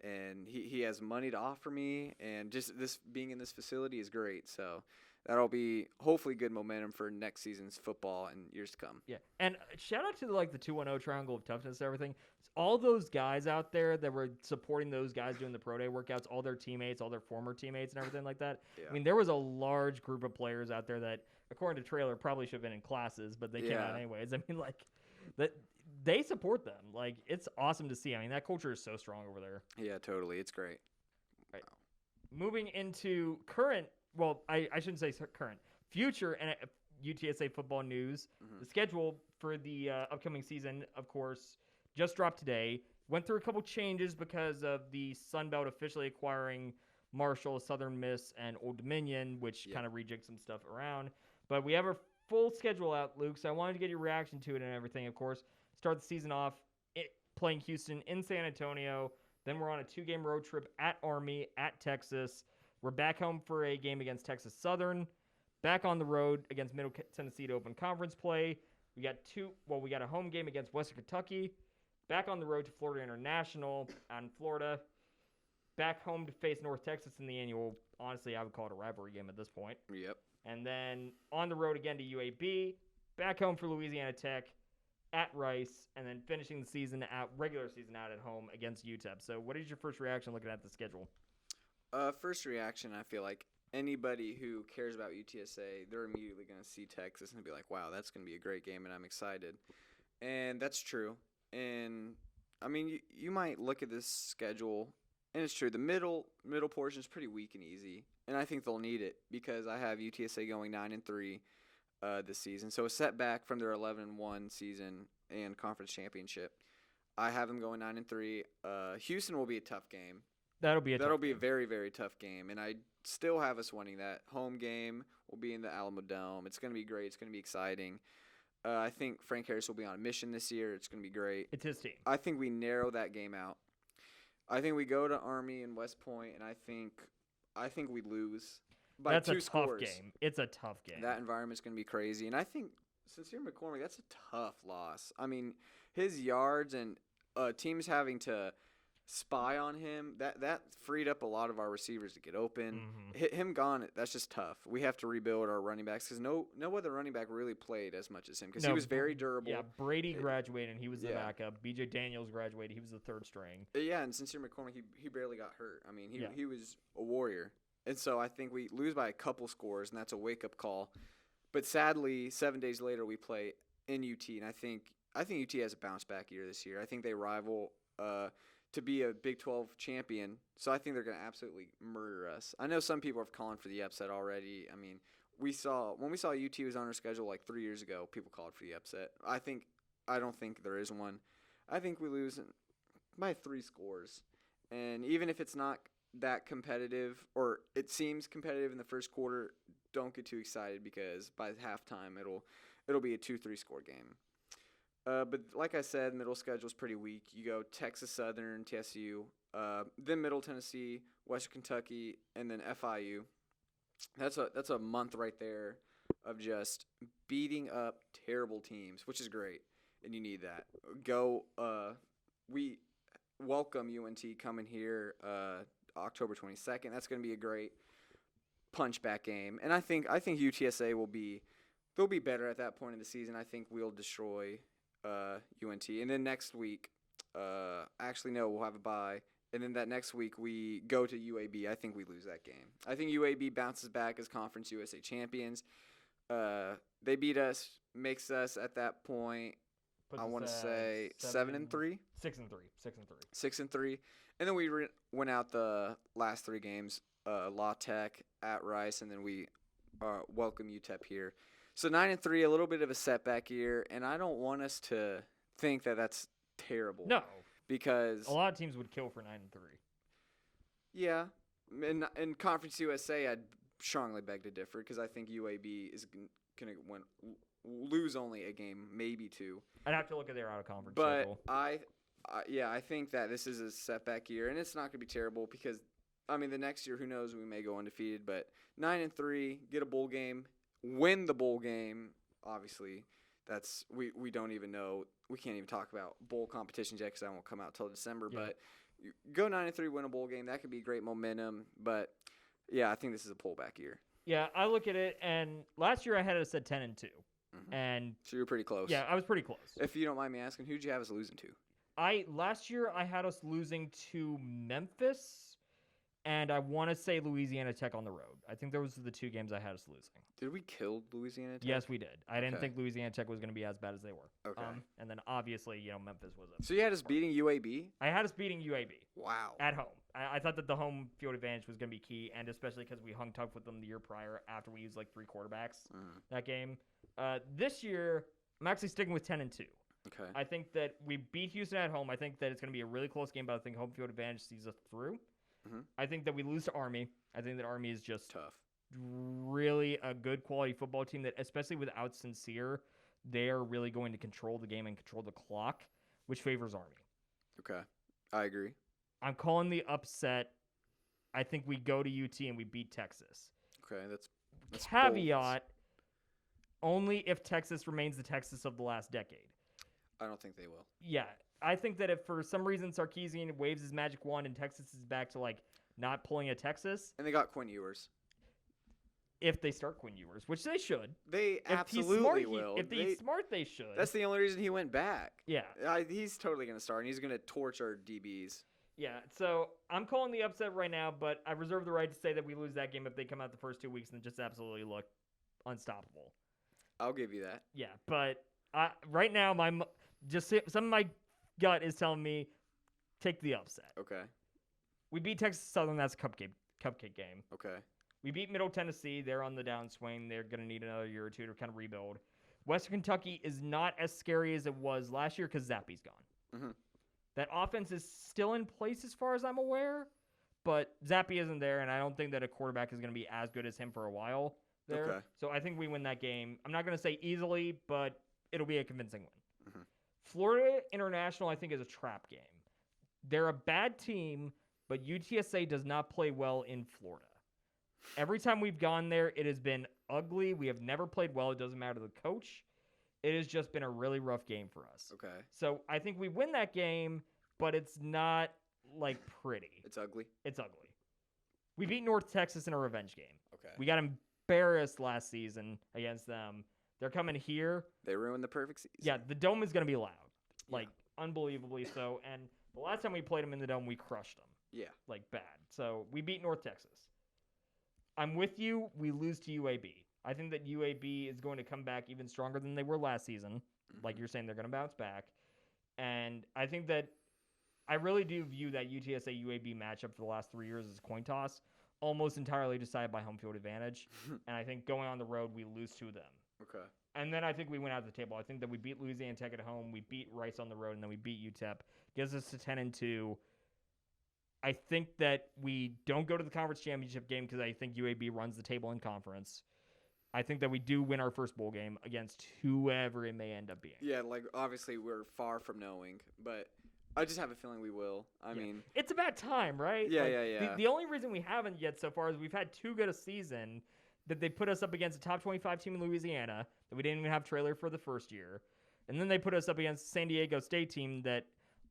and he has money to offer me, and just this being in this facility is great. So that'll be hopefully good momentum for next season's football and years to come. Yeah, and shout out to the 210 triangle of toughness and everything. All those guys out there that were supporting those guys doing the pro day workouts, all their teammates, all their former teammates and everything like that. Yeah. I mean, there was a large group of players out there that, according to Trailer, probably should have been in classes, but they came out anyways. I mean, that they support them. It's awesome to see. I mean, that culture is so strong over there. Yeah, totally. It's great. Right. Wow. Moving into current, well, I shouldn't say current, future and UTSA football news. Mm-hmm. The schedule for the upcoming season, of course, just dropped today. Went through a couple changes because of the Sun Belt officially acquiring Marshall, Southern Miss, and Old Dominion, which kind of rejigged some stuff around. But we have a full schedule out, Luke, so I wanted to get your reaction to it and everything, of course. Start the season off playing Houston in San Antonio. Then we're on a 2-game road trip at Army, at Texas. We're back home for a game against Texas Southern. Back on the road against Middle Tennessee to open conference play. We got a home game against Western Kentucky. Back on the road to Florida International out in Florida. Back home to face North Texas in the annual, honestly, I would call it a rivalry game at this point. Yep. And then on the road again to UAB. Back home for Louisiana Tech at Rice. And then finishing the regular season out at home against UTEP. So what is your first reaction looking at the schedule? First reaction, I feel like anybody who cares about UTSA, they're immediately going to see Texas and be like, wow, that's going to be a great game, and I'm excited. And that's true. And, I mean, you might look at this schedule, and it's true. The middle portion is pretty weak and easy, and I think they'll need it because I have UTSA going 9-3 this season. So a setback from their 11-1 season and conference championship. I have them going 9-3. Houston will be a tough game. That'll be a very, very tough game, and I still have us winning that. Home game will be in the Alamo Dome. It's going to be great. It's going to be exciting. I think Frank Harris will be on a mission this year. It's going to be great. It's his team. I think we narrow that game out. I think we go to Army and West Point, and I think we lose by That's 2 a scores. tough game. It's a tough game. That environment's going to be crazy, and I think Sincere McCormick, that's a tough loss. I mean, his yards and teams having to spy on him, that freed up a lot of our receivers to get open. Him gone, that's just tough. We have to rebuild our running backs because no other running back really played as much as him because he was very durable. Yeah, Brady graduated and he was the backup. BJ Daniels graduated, he was the third string. Yeah, and Sincere McCormick, he barely got hurt. I mean, he was a warrior. And so I think we lose by a couple scores, and that's a wake-up call. But sadly, 7 days later, we play in UT, and I think UT has a bounce-back year this year. I think they rival to be a Big 12 champion, so I think they're going to absolutely murder us. I know some people are calling for the upset already. I mean, when we saw UT was on our schedule like 3 years ago, people called for the upset. I don't think there is one. I think we lose by 3 scores, and even if it's not that competitive or it seems competitive in the first quarter, don't get too excited because by halftime it'll be a 2-3 score game. But like I said, middle schedule is pretty weak. You go Texas Southern, TSU, then Middle Tennessee, Western Kentucky, and then FIU. That's a month right there of just beating up terrible teams, which is great, and you need that. We welcome UNT coming here October 22nd. That's going to be a great punchback game, and I think UTSA they'll be better at that point in the season. I think we'll destroy UNT. And then next week, we'll have a bye. And then that next week, we go to UAB. I think we lose that game. I think UAB bounces back as Conference USA champions. They beat us, makes us at that point, I want to say 7-3? 6-3. And then we went out the last 3 games, La Tech, at Rice, and then we welcome UTEP here. So 9-3, a little bit of a setback year, and I don't want us to think that that's terrible. No, because a lot of teams would kill for 9-3. Yeah, in Conference USA, I'd strongly beg to differ because I think UAB is going to lose only a game, maybe 2. I'd have to look at their out-of-conference schedule. But schedule. I think that this is a setback year, and it's not going to be terrible because, I mean, the next year, who knows, we may go undefeated. But 9-3, get a bowl game. Win the bowl game, obviously. That's we don't even know. We can't even talk about bowl competitions yet because that won't come out till December. Yeah. But go 9-3, win a bowl game. That could be great momentum. But, yeah, I think this is a pullback year. Yeah, I look at it, and last year I had us at 10-2. Mm-hmm. And so you're pretty close. Yeah, I was pretty close. If you don't mind me asking, who'd you have us losing to? Last year I had us losing to Memphis, and I want to say Louisiana Tech on the road. I think those are the 2 games I had us losing. Did we kill Louisiana Tech? Yes, we did. I didn't think Louisiana Tech was going to be as bad as they were. Okay. And then obviously, Memphis was So you had us beating UAB? I had us beating UAB. Wow. At home. I thought that the home field advantage was going to be key, and especially because we hung tough with them the year prior after we used like 3 quarterbacks that game. This year, I'm actually sticking with 10-2. Okay. I think that we beat Houston at home. I think that it's going to be a really close game, but I think home field advantage sees us through. Mm-hmm. I think that we lose to Army. I think that Army is just tough. Really a good quality football team that, especially without Sincere, they are really going to control the game and control the clock, which favors Army. Okay. I agree. I'm calling the upset. I think we go to UT and we beat Texas. Okay, that's caveat, only if Texas remains the Texas of the last decade. I don't think they will. Yeah. I think that if for some reason Sarkisian waves his magic wand and Texas is back to not pulling a Texas. And they got Quinn Ewers. If they start Quinn Ewers, which they should. They absolutely will. If he's smart, they should. That's the only reason he went back. Yeah. He's totally going to start, and he's going to torch our DBs. Yeah, so I'm calling the upset right now, but I reserve the right to say that we lose that game if they come out the first 2 weeks and just absolutely look unstoppable. I'll give you that. Yeah, but right now, some of my gut is telling me take the upset. Okay. We beat Texas Southern. That's a cupcake game. Okay. We beat Middle Tennessee. They're on the downswing. They're going to need another year or two to kind of rebuild. Western Kentucky is not as scary as it was last year because Zappi's gone. Mm-hmm. That offense is still in place as far as I'm aware, but Zappy isn't there, and I don't think that a quarterback is going to be as good as him for a while there. Okay. So I think we win that game. I'm not going to say easily, but it'll be a convincing win. Mm-hmm. Florida International, I think, is a trap game. They're a bad team, but UTSA does not play well in Florida. Every time we've gone there, it has been ugly. We have never played well. It doesn't matter the coach. It has just been a really rough game for us. Okay. So I think we win that game, but it's not, like, pretty. It's ugly? It's ugly. We beat North Texas in a revenge game. Okay. We got embarrassed last season against them. They're coming here. They ruined the perfect season. Yeah, the Dome is going to be loud. Like, unbelievably so. And the last time we played them in the Dome, we crushed them. Yeah. Like, bad. So we beat North Texas. I'm with you. We lose to UAB. I think that UAB is going to come back even stronger than they were last season. Mm-hmm. Like you're saying, they're going to bounce back. And I think that I really do view that UTSA UAB matchup for the last 3 years as a coin toss, almost entirely decided by home field advantage. And I think going on the road, we lose to them. Okay. And then I think we went out of the table. I think that we beat Louisiana Tech at home, we beat Rice on the road, and then we beat UTEP. Gives us to 10-2. I think that we don't go to the conference championship game because I think UAB runs the table in conference. I think that we do win our first bowl game against whoever it may end up being. Yeah, like, obviously we're far from knowing, but I just have a feeling we will. I mean, it's about time, right? Yeah, like, yeah. The only reason we haven't yet so far is we've had too good a season that they put us up against a top 25 team in Louisiana that we didn't even have trailer for the first year. And then they put us up against the San Diego State team that,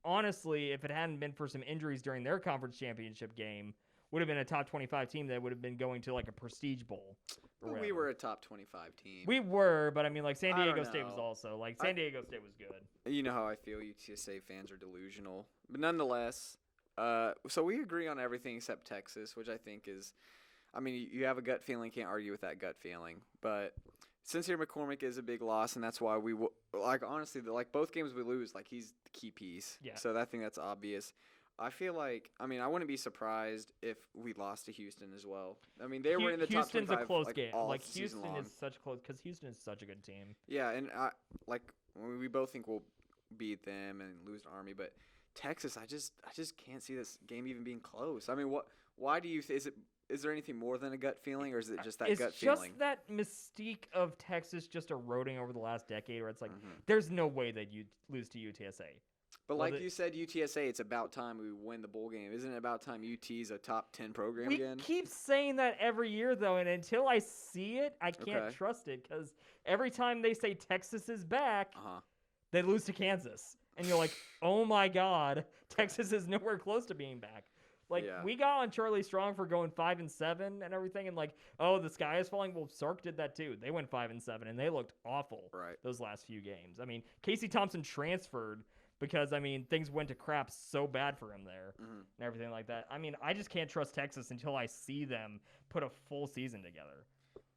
honestly, if it hadn't been for some injuries during their conference championship game, would have been a top 25 team that would have been going to like a prestige bowl. But we were a top 25 team. We were, but I mean, like, San I don't Diego State was know. also, like, San Diego State was good. You know how I feel. UTSA fans are delusional. But nonetheless, so we agree on everything except Texas, which I think is, I mean, you have a gut feeling, can't argue with that gut feeling. But Sincere McCormick is a big loss, and that's why we, like, honestly, like, both games we lose, like, he's the key piece. Yeah. So I think that's obvious. I feel like, I mean, I wouldn't be surprised if we lost to Houston as well. I mean, they were in the top 25. Houston's a close like, game. all Like, season Houston long. is such close, because Houston is such a good team. Yeah, and we both think we'll beat them and lose to Army, but Texas, I just can't see this game even being close. I mean, why do you is there anything more than a gut feeling, or is it just that gut feeling? It's just that mystique of Texas just eroding over the last decade, where it's like, there's no way that you lose to UTSA. But like you said, UTSA, it's about time we win the bowl game. Isn't it about time UT's a top 10 program again? We keep saying that every year, though, and until I see it, I can't trust it, because every time they say Texas is back, they lose to Kansas. And you're like, oh my God, Texas is nowhere close to being back. Like, we got on Charlie Strong for going 5-7 and everything, and like, oh, the sky is falling. Well, Sark did that too. They went 5-7, and they looked awful those last few games. I mean, Casey Thompson transferred because, I mean, things went to crap so bad for him there and everything like that. I mean, I just can't trust Texas until I see them put a full season together.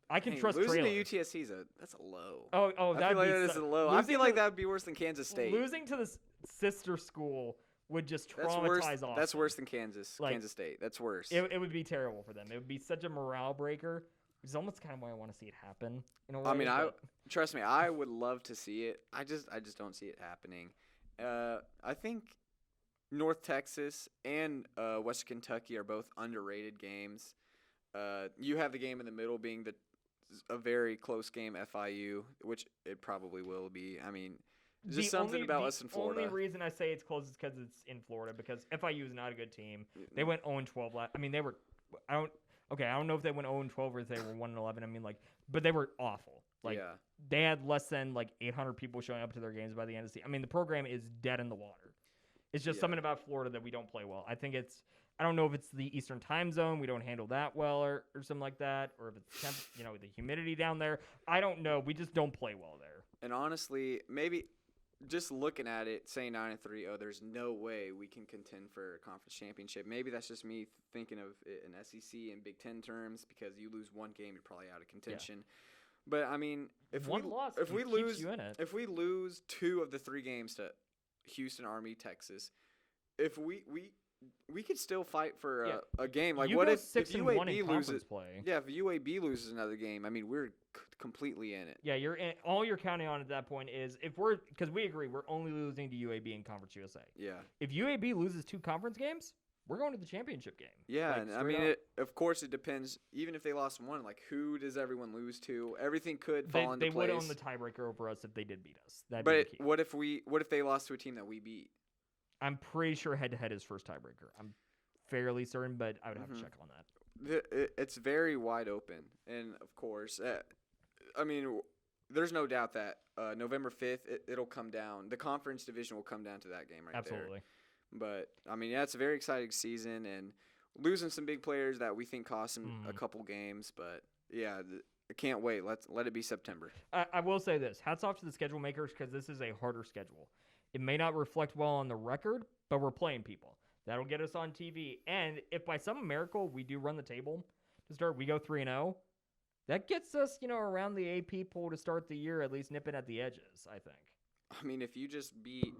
I can trust losing Traylor. to UTSA, that's a low. Oh, I feel like that is a low. I feel like that would be worse than Kansas State. Losing to the sister school would just traumatize Austin. That's worse than Kansas Like, State. That's worse. It would be terrible for them. It would be such a morale breaker. Which is almost kind of why I want to see it happen. In a way, I mean, trust me, I would love to see it. I just don't see it happening. I think North Texas and Western Kentucky are both underrated games. You have the game in the middle being a very close game, FIU, which it probably will be. I mean, just something about us in Florida. The only reason I say it's close is because it's in Florida, because FIU is not a good team. They went 0-12 last. I mean, they were. I don't know if they went 0-12 or if they were 1-11. I mean, like, but they were awful. Like, they had less than like 800 people showing up to their games by the end of the season. I mean, the program is dead in the water. It's just something about Florida that we don't play well. I think I don't know if it's the Eastern time zone. We don't handle that well or something like that. Or if it's, the humidity down there. I don't know. We just don't play well there. And honestly, maybe just looking at it, saying 9-3, oh, there's no way we can contend for a conference championship. Maybe that's just me thinking of it in SEC and Big Ten terms because you lose one game, you're probably out of contention. Yeah. But I mean, if we lose 2 of the 3 games to Houston, Army, Texas, if we could still fight for a game. Like, what if UAB loses? Yeah, if UAB loses another game, I mean, we're completely in it. Yeah, all you're counting on at that point is because we agree we're only losing to UAB in Conference USA. Yeah. If UAB loses 2 conference games, we're going to the championship game. Yeah, and I mean, of course, it depends. Even if they lost 1, like, who does everyone lose to? Everything could fall into place. They would own the tiebreaker over us if they did beat us. But what if they lost to a team that we beat? I'm pretty sure head-to-head is first tiebreaker. I'm fairly certain, but I would have to check on that. It's very wide open. And, of course, I mean, there's no doubt that November 5th, it'll come down. The conference division will come down to that game there. Absolutely. But, I mean, yeah, it's a very exciting season. And losing some big players that we think cost them a couple games. But, yeah, I can't wait. Let it be September. I will say this. Hats off to the schedule makers because this is a harder schedule. It may not reflect well on the record, but we're playing people. That'll get us on TV. And if by some miracle we do run the table to start, we go 3-0, that gets us, around the AP poll to start the year, at least nipping at the edges, I think. I mean, if you just beat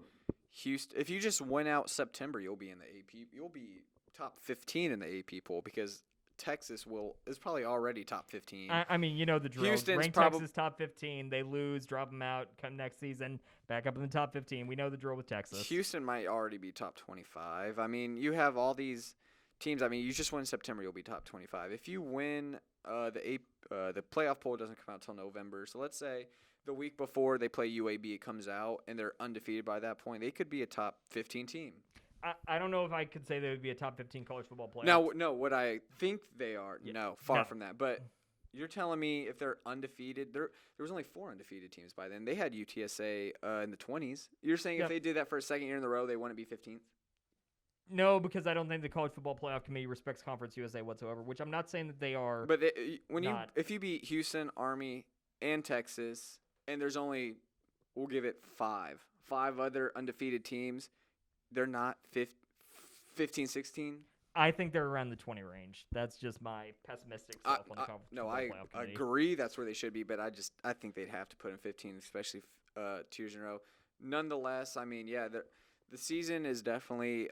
Houston, if you just win out September, you'll be in the AP. You'll be top 15 in the AP poll because Texas is probably already top 15. I mean, the drill. Rank Texas top 15. They lose, drop them out, come next season, back up in the top 15. We know the drill with Texas. Houston might already be top 25. I mean, you have all these teams. I mean, you just win September, you'll be top 25. If you win the playoff poll doesn't come out until November. So let's say the week before they play UAB, it comes out, and they're undefeated by that point. They could be a top 15 team. I don't know if I could say they would be a top 15 college football player. No, what I think they are, far from that. But you're telling me if they're undefeated, there was only 4 undefeated teams by then. They had UTSA in the 20s. You're saying if they did that for a second year in a row, they wouldn't be 15th? No, because I don't think the College Football Playoff Committee respects Conference USA whatsoever, which I'm not saying that they are. But if you beat Houston, Army, and Texas, and there's only, we'll give it 5 other undefeated teams, they're not 15, 16? I think they're around the 20 range. That's just my pessimistic self on the Conference Football Playoff Committee. I agree that's where they should be, but I think they'd have to put in 15, especially 2 years in a row. Nonetheless, I mean, yeah, the season is definitely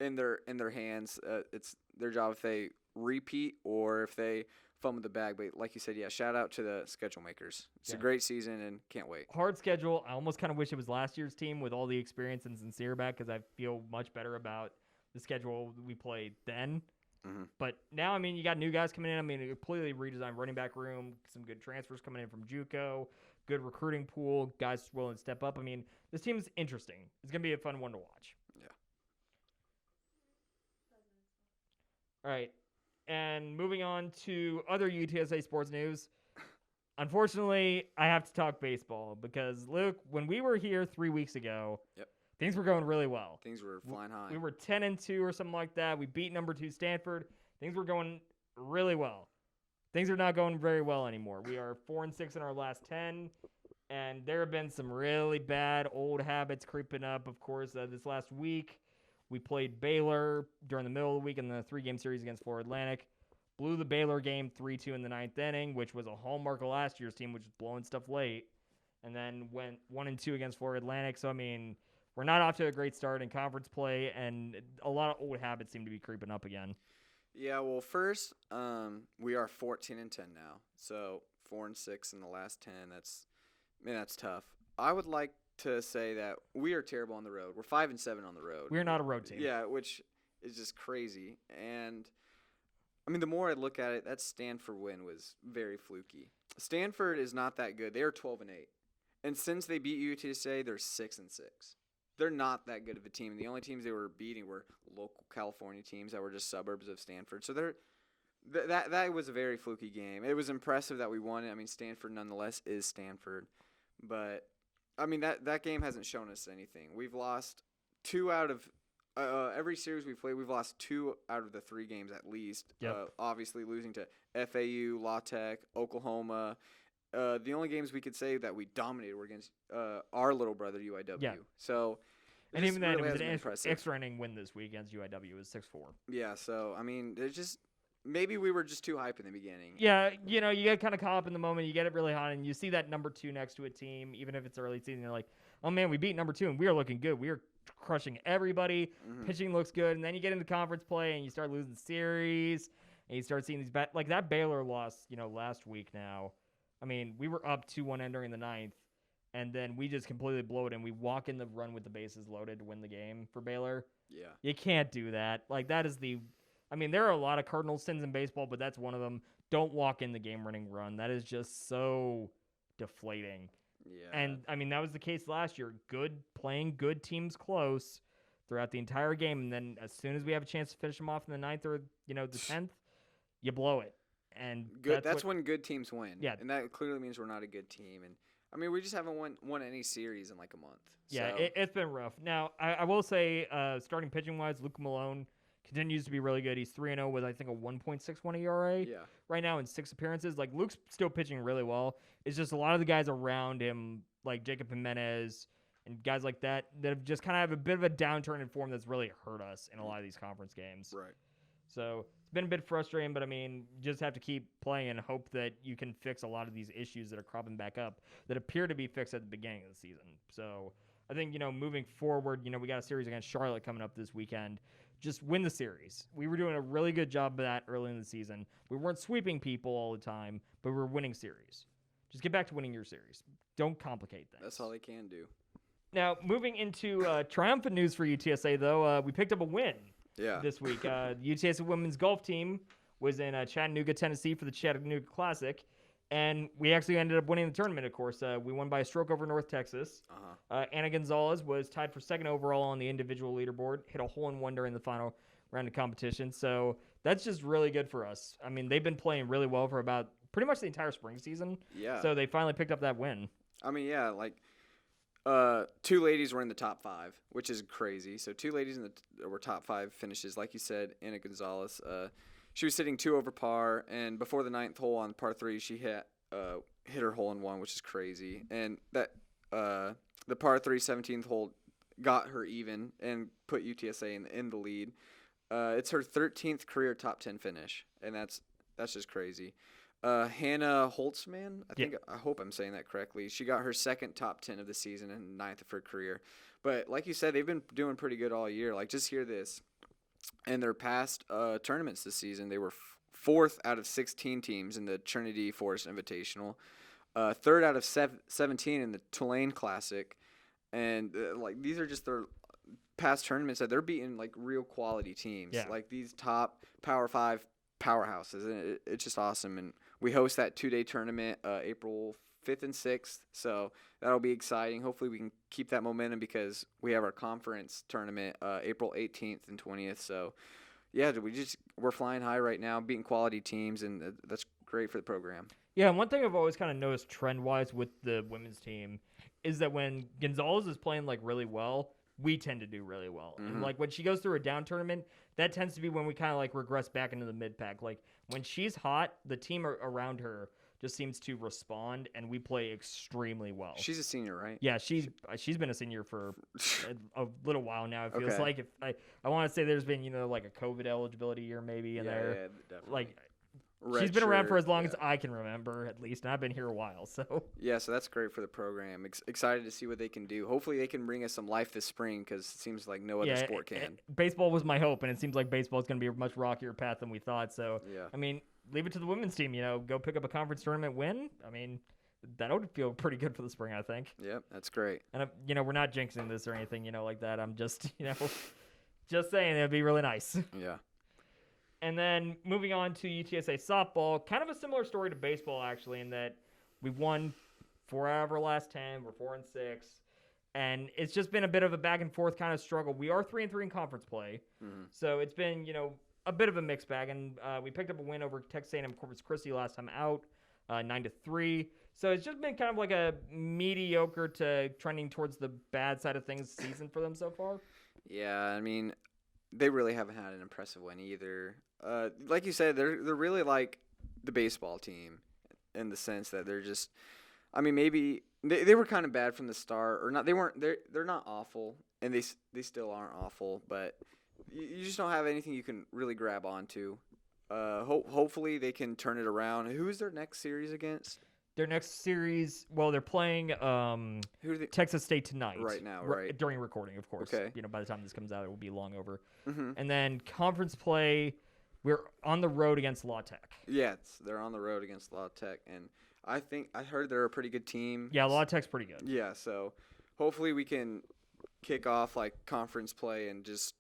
in their hands. It's their job if they repeat or if they fumble the bag. But like you said, yeah, shout out to the schedule makers. It's a great season and can't wait. Hard schedule. I almost kind of wish it was last year's team with all the experience and sincere back because I feel much better about the schedule we played then. Mm-hmm. But now, I mean, you got new guys coming in. I mean, a completely redesigned running back room, some good transfers coming in from JUCO, good recruiting pool, guys willing to step up. I mean, this team is interesting. It's going to be a fun one to watch. Yeah. All right. And moving on to other UTSA sports news. Unfortunately, I have to talk baseball because, Luke, when we were here 3 weeks ago, things were going really well. Things were flying high. We were 10-2 or something like that. We beat number 2 Stanford. Things were going really well. Things are not going very well anymore. We are 4-6 in our last 10, and there have been some really bad old habits creeping up. Of course, this last week, we played Baylor during the middle of the week in the 3-game series against Florida Atlantic. Blew the Baylor game 3-2 in the 9th inning, which was a hallmark of last year's team, which was blowing stuff late. And then went 1-2 against Florida Atlantic. So, I mean, we're not off to a great start in conference play, and a lot of old habits seem to be creeping up again. Yeah, well, first, we are 14-10 now. So 4-6 in the last 10. That's tough. I would like to say that we are terrible on the road. We're 5-7 on the road. We're not a road team. Yeah, which is just crazy. And I mean, the more I look at it, that Stanford win was very fluky. Stanford is not that good. They are 12-8, and since they beat UTSA, they're 6-6. They're not that good of a team. The only teams they were beating were local California teams that were just suburbs of Stanford. So that was a very fluky game. It was impressive that we won it. I mean, Stanford nonetheless is Stanford, but I mean that game hasn't shown us anything. We've lost 2 out of every series we've played. We've lost 2 out of the 3 games at least. Yep. Obviously losing to FAU, La Tech, Oklahoma, the only games we could say that we dominated were against our little brother UIW. Yeah. So, And even then, really it was an impressive. extra inning win this week against UIW. It was 6-4. Yeah. So I mean, there's just maybe we were just too hype in the beginning. Yeah, you get kind of caught up in the moment. You get it really hot, and you see that number 2 next to a team, even if it's early season. You're like, oh man, we beat number 2, and we are looking good. We are crushing everybody. Mm-hmm. Pitching looks good, and then you get into conference play, and you start losing series, and you start seeing these like that Baylor loss. Last week now. I mean, we were up 2-1 entering the 9th, and then we just completely blow it, and we walk in the run with the bases loaded to win the game for Baylor. Yeah. You can't do that. Like, that is I mean, there are a lot of cardinal sins in baseball, but that's one of them. Don't walk in the game-winning run. That is just so deflating. Yeah. And, I mean, that was the case last year. Playing good teams close throughout the entire game, and then as soon as we have a chance to finish them off in the 9th or, the 10th, you blow it. And that's when good teams win. Yeah. And that clearly means we're not a good team. And I mean, we just haven't won any series in like a month. Yeah, so. it's been rough. Now, I will say, starting pitching wise, Luke Malone continues to be really good. He's 3-0 with, I think, a 1.61 ERA right now in 6 appearances. Like, Luke's still pitching really well. It's just a lot of the guys around him, like Jacob Jimenez and guys like that have just kind of have a bit of a downturn in form that's really hurt us in a lot of these conference games. Right. So it's been a bit frustrating, but I mean, you just have to keep playing and hope that you can fix a lot of these issues that are cropping back up that appear to be fixed at the beginning of the season. So I think, moving forward, we got a series against Charlotte coming up this weekend. Just win the series. We were doing a really good job of that early in the season. We weren't sweeping people all the time, but we were winning series. Just get back to winning your series. Don't complicate things. That's all they can do. Now, moving into triumphant news for UTSA, though, we picked up a win. Yeah. This week. The UTSA women's golf team was in Chattanooga, Tennessee for the Chattanooga Classic, and we actually ended up winning the tournament, of course. We won by a stroke over North Texas. Anna Gonzalez was tied for 2nd overall on the individual leaderboard, hit a hole-in-one during the final round of competition, so that's just really good for us. I mean, they've been playing really well for about pretty much the entire spring season, so they finally picked up that win. I mean, yeah, like, 2 ladies were in the top 5, which is crazy. So 2 ladies were top 5 finishes. Like you said, Anna Gonzalez, she was sitting 2 over par, and before the 9th hole on par 3, she hit her hole-in-one, which is crazy. And that the par 3 17th hole got her even and put UTSA in the lead. It's her 13th career top 10 finish, and that's just crazy. Hannah Holtzman, I hope I'm saying that correctly. She got her 2nd top 10 of the season and 9th of her career. But like you said, they've been doing pretty good all year. Like, just hear this. In their past tournaments this season, they were 4th out of 16 teams in the Trinity Forest Invitational, 3rd out of 17 in the Tulane Classic. And, like, these are just their past tournaments that they're beating, like, real quality teams. Yeah. Like, these top Power 5 powerhouses. And it's just awesome. And we host that 2-day tournament April 5th and 6th, so that'll be exciting. Hopefully we can keep that momentum because we have our conference tournament April 18th and 20th. So yeah, we're flying high right now, beating quality teams, and that's great for the program. Yeah, and one thing I've always kind of noticed trend-wise with the women's team is that when Gonzalez is playing like really well, we tend to do really well. Mm-hmm. And like when she goes through a down tournament, that tends to be when we kind of like regress back into the mid-pack. Like when she's hot, the team around her just seems to respond, and we play extremely well. She's a senior, right? Yeah, she's been a senior for a little while now. It feels Okay. like I want to say there's been like a COVID eligibility year maybe in there. Yeah, definitely. Like Red she's been around for shirt, as long as I can remember, at least, and I've been here a while. So yeah, so that's great for the program. Excited to see what they can do. Hopefully, they can bring us some life this spring because it seems like no other sport can. Baseball was my hope, and it seems like baseball is going to be a much rockier path than we thought. So Yeah. I mean, leave it to the women's team. Go pick up a conference tournament win. I mean, that would feel pretty good for the spring, I think. Yep, that's great. And we're not jinxing this or anything, like that. I'm just, just saying it'd be really nice. Yeah. And then moving on to UTSA softball, kind of a similar story to baseball, actually, in that we've won 4 out of our last 10. We're 4-6. And it's just been a bit of a back and forth kind of struggle. We are 3-3 in conference play. Mm-hmm. So it's been, a bit of a mixed bag. And we picked up a win over Texas A&M Corpus Christi last time out, 9-3. So it's just been kind of like a mediocre to trending towards the bad side of things season for them so far. Yeah, I mean, they really haven't had an impressive win either. Like you said, they're really like the baseball team. in the sense that they're just. I mean, maybe they were kind of bad from the start, or not. They weren't. They're not awful, and they still aren't awful, but you just don't have anything you can really grab onto. Hopefully they can turn it around. Who is their next series against? Their next series, well, they're playing Texas State tonight. Right now, right. During recording, of course. Okay. By the time this comes out, it will be long over. Mm-hmm. And then conference play, we're on the road against La Tech. Yeah, they're on the road against La Tech, and I heard they're a pretty good team. Yeah, La Tech's pretty good. Yeah, so hopefully we can kick off like conference play and just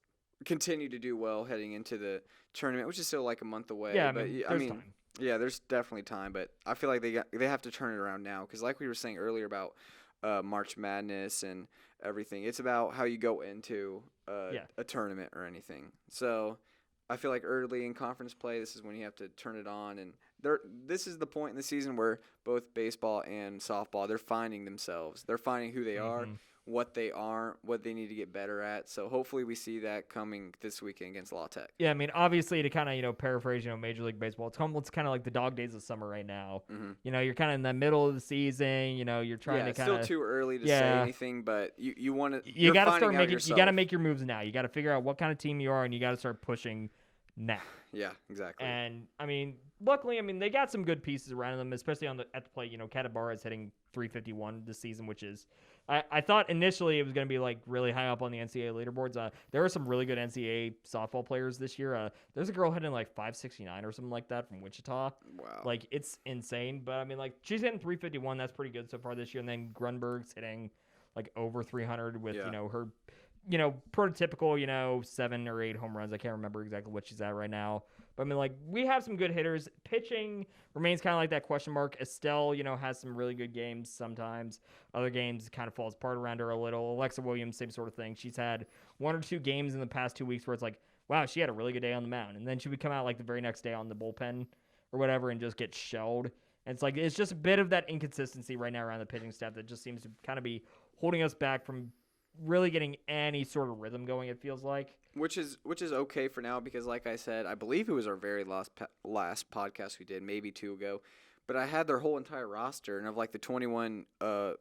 continue to do well heading into the tournament, which is still like a month away. Yeah, but there's time. Yeah, there's definitely time, but I feel like they have to turn it around now because, like we were saying earlier about March Madness and everything, it's about how you go into a tournament or anything. So I feel like early in conference play, this is when you have to turn it on, and this is the point in the season where both baseball and softball, they're finding themselves. They're finding who they are, what they aren't, what they need to get better at. So hopefully we see that coming this weekend against La Tech. Yeah, I mean, obviously to kind of, paraphrase, Major League Baseball, it's almost kind of like the dog days of summer right now. Mm-hmm. You're kind of in the middle of the season, you're trying to kind of. It's still too early to say anything, but you want to. You got to start making. You got to make your moves now. You got to figure out what kind of team you are, and you got to start pushing now. Yeah, exactly. And I mean, luckily, they got some good pieces around them, especially at the plate. Catabara is hitting .351 this season, which is. I thought initially it was going to be like really high up on the NCAA leaderboards. There are some really good NCAA softball players this year. There's a girl hitting like .569 or something like that from Wichita. Wow. Like, it's insane. But she's hitting .351. That's pretty good so far this year. And then Grunberg's hitting like over 300 with, her, prototypical, 7 or 8 home runs. I can't remember exactly what she's at right now. But we have some good hitters. Pitching remains kind of like that question mark. Estelle, has some really good games sometimes. Other games kind of falls apart around her a little. Alexa Williams, same sort of thing. She's had 1 or 2 games in the past 2 weeks where it's like, wow, she had a really good day on the mound. And then she would come out like the very next day on the bullpen or whatever and just get shelled. And it's just a bit of that inconsistency right now around the pitching staff that just seems to kind of be holding us back from really getting any sort of rhythm going, it feels like. Which is okay for now because, like I said, I believe it was our very last podcast we did, maybe 2 ago. But I had their whole entire roster, and of like the 21